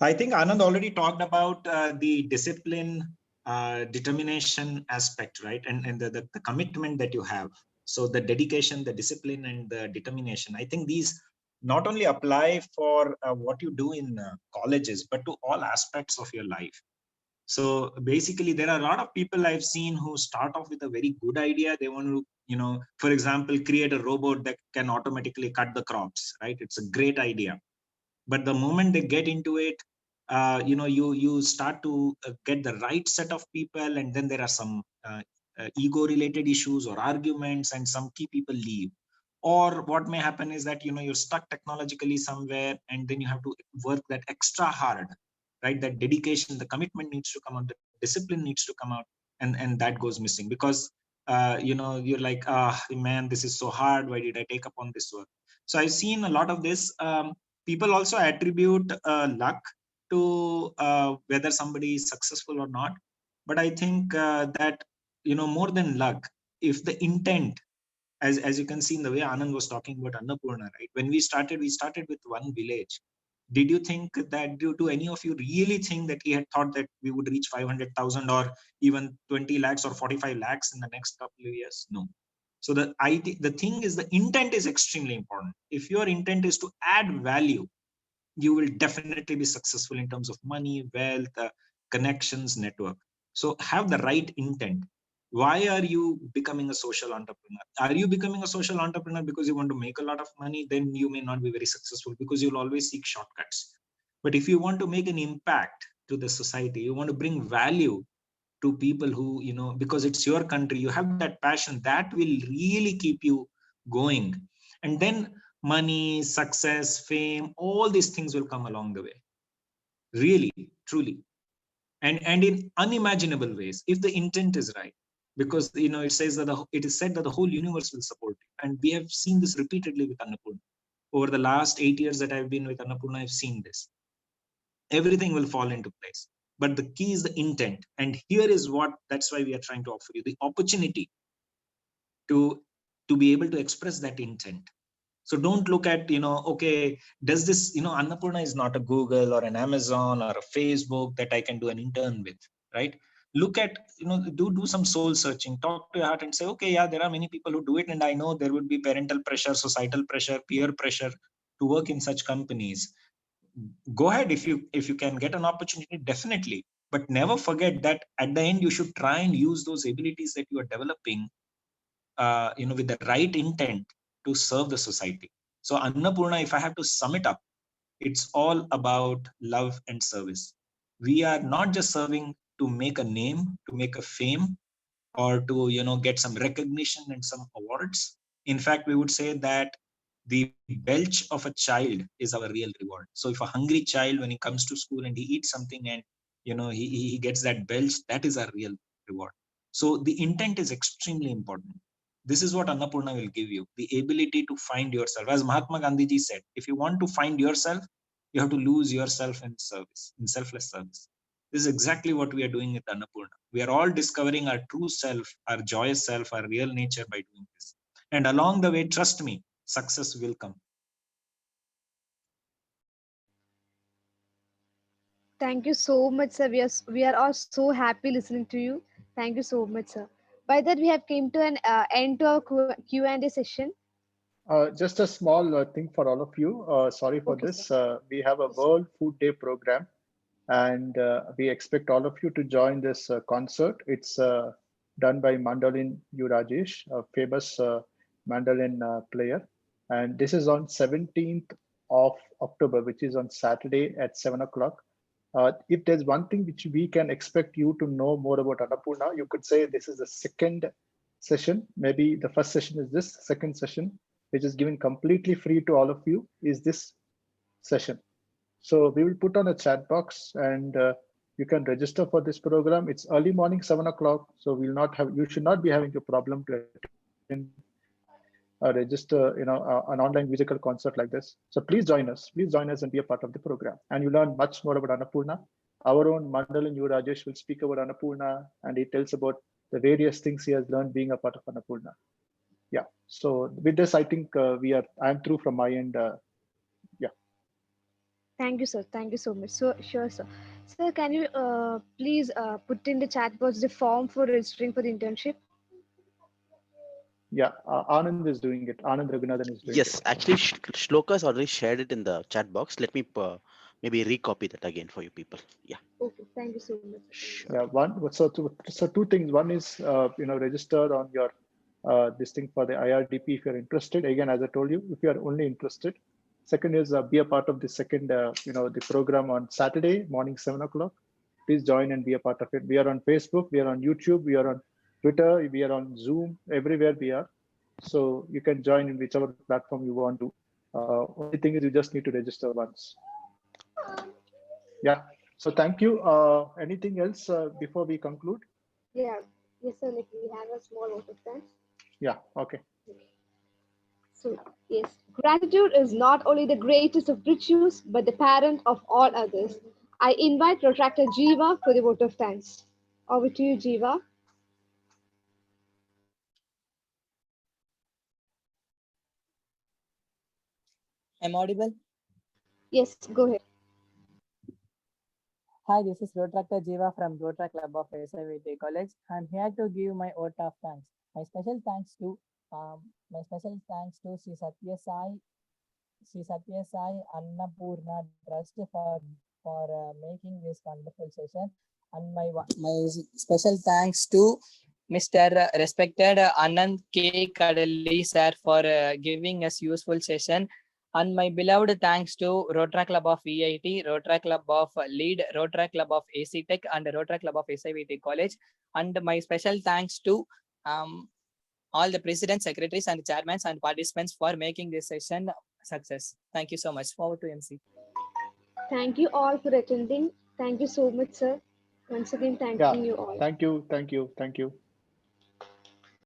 I think Anand already talked about the discipline, determination aspect, right? And the commitment that you have. So the dedication, the discipline, and the determination. I think these not only apply for what you do in colleges, but to all aspects of your life. So basically, there are a lot of people I've seen who start off with a very good idea. They want to, for example, create a robot that can automatically cut the crops, right? It's a great idea. But the moment they get into it, you start to get the right set of people, and then there are some ego related issues or arguments, and some key people leave. Or what may happen is that you're stuck technologically somewhere, and then you have to work that extra hard, right? That dedication, the commitment needs to come out, the discipline needs to come out, and that goes missing because you're like, man, this is so hard, why did I take up on this work? So I've seen a lot of this. People also attribute luck to whether somebody is successful or not. But I think that, more than luck, if the intent, as you can see in the way Anand was talking about Annapoorna, right? When we started with one village. Did you think that, do any of you really think that he had thought that we would reach 500,000 or even 20 lakhs or 45 lakhs in the next couple of years? No. So the thing is, the intent is extremely important. If your intent is to add value, you will definitely be successful in terms of money, wealth, connections, network. So have the right intent. Why are you becoming a social entrepreneur? Are you becoming a social entrepreneur because you want to make a lot of money? Then you may not be very successful, because you'll always seek shortcuts. But if you want to make an impact to the society, you want to bring value to people who, because it's your country, you have that passion, that will really keep you going. And then money, success, fame, all these things will come along the way. Really, truly. And in unimaginable ways, if the intent is right. Because, it says that it is said that the whole universe will support you. And we have seen this repeatedly with Annapoorna. Over the last 8 years that I've been with Annapoorna, I've seen this. Everything will fall into place. But the key is the intent. And here is that's why we are trying to offer you the opportunity to be able to express that intent. So don't look at, okay, does this, Annapoorna is not a Google or an Amazon or a Facebook that I can do an intern with, right? Look at, do some soul searching, talk to your heart and say, okay, yeah, there are many people who do it. And I know there would be parental pressure, societal pressure, peer pressure to work in such companies. Go ahead. If you can get an opportunity, definitely. But never forget that at the end, you should try and use those abilities that you are developing, with the right intent to serve the society. So Annapoorna, if I have to sum it up, it's all about love and service. We are not just serving to make a name, to make a fame, or to, get some recognition and some awards. In fact, we would say that the belch of a child is our real reward. So if a hungry child, when he comes to school and he eats something and, he gets that belch, that is our real reward. So the intent is extremely important. This is what Annapoorna will give you, the ability to find yourself. As Mahatma Gandhi ji said, if you want to find yourself, you have to lose yourself in service, in selfless service. This is exactly what we are doing at Annapoorna. We are all discovering our true self, our joyous self, our real nature by doing this. And along the way, trust me, success will come. Thank you so much, sir. We are all so happy listening to you. Thank you so much, sir. By that, we have came to an end to our Q&A session. Just a small thing for all of you. Sorry for Okay, this. sir. We have a World Food Day program, and we expect all of you to join this concert. It's done by Mandolin U. Rajesh, a famous mandolin player. And this is on 17th of October, which is on Saturday at 7 o'clock. If there's one thing which we can expect you to know more about Annapoorna, you could say this is the second session. Maybe the first session is this, second session, which is given completely free to all of you, is this session. So we will put on a chat box, and you can register for this program. It's early morning, 7 o'clock. So you should not be having a problem to attend register, an online musical concert like this. So please join us and be a part of the program. And you learn much more about Annapoorna. Our own Mandalin U. Rajesh will speak about Annapoorna, and he tells about the various things he has learned being a part of Annapoorna. Yeah. So with this, I think I'm through from my end. Yeah. Thank you, sir. Thank you so much. So, sure, sir. Sir, can you please put in the chat box the form for registering for the internship? Yeah, Anand is doing it. Anand Raghunathan is doing Yes, it. actually, Shloka has already shared it in the chat box. Let me maybe recopy that again for you people. Yeah. Okay, thank you so much. Sure. Yeah, so two things. One is register on your this thing for the IRDP if you're interested. Again, as I told you, if you are only interested. Second is be a part of the second the program on Saturday morning 7 o'clock. Please join and be a part of it. We are on Facebook, we are on YouTube, we are on Twitter, we are on Zoom, everywhere we are. So you can join in whichever platform you want to. Only thing is you just need to register once. Yeah. So thank you. Anything else before we conclude? Yeah, yes, sir. Like we have a small vote of thanks. Yeah. Okay. So, yes, gratitude is not only the greatest of virtues, but the parent of all others. I invite Protractor Jiva for the vote of thanks. Over to you, Jiva. I'm audible. Yes, go ahead. Hi, this is Rotractor Jiva from Rotary Club of SIVT College. I'm here to give my vote of thanks. My special thanks to Sri Satya Sai Annapoorna Trust for making this wonderful session, and my special thanks to Mr. Respected Anand K. Kadali sir for giving us useful session. And my beloved thanks to Rotary Club of EIT, Rotary Club of Lead, Rotary Club of AC Tech, and Rotary Club of SIVT College. And my special thanks to all the presidents, secretaries, and chairmen and participants for making this session success. Thank you so much. Forward to MC. Thank you all for attending. Thank you so much, sir. Once again, thanking you all. Thank you.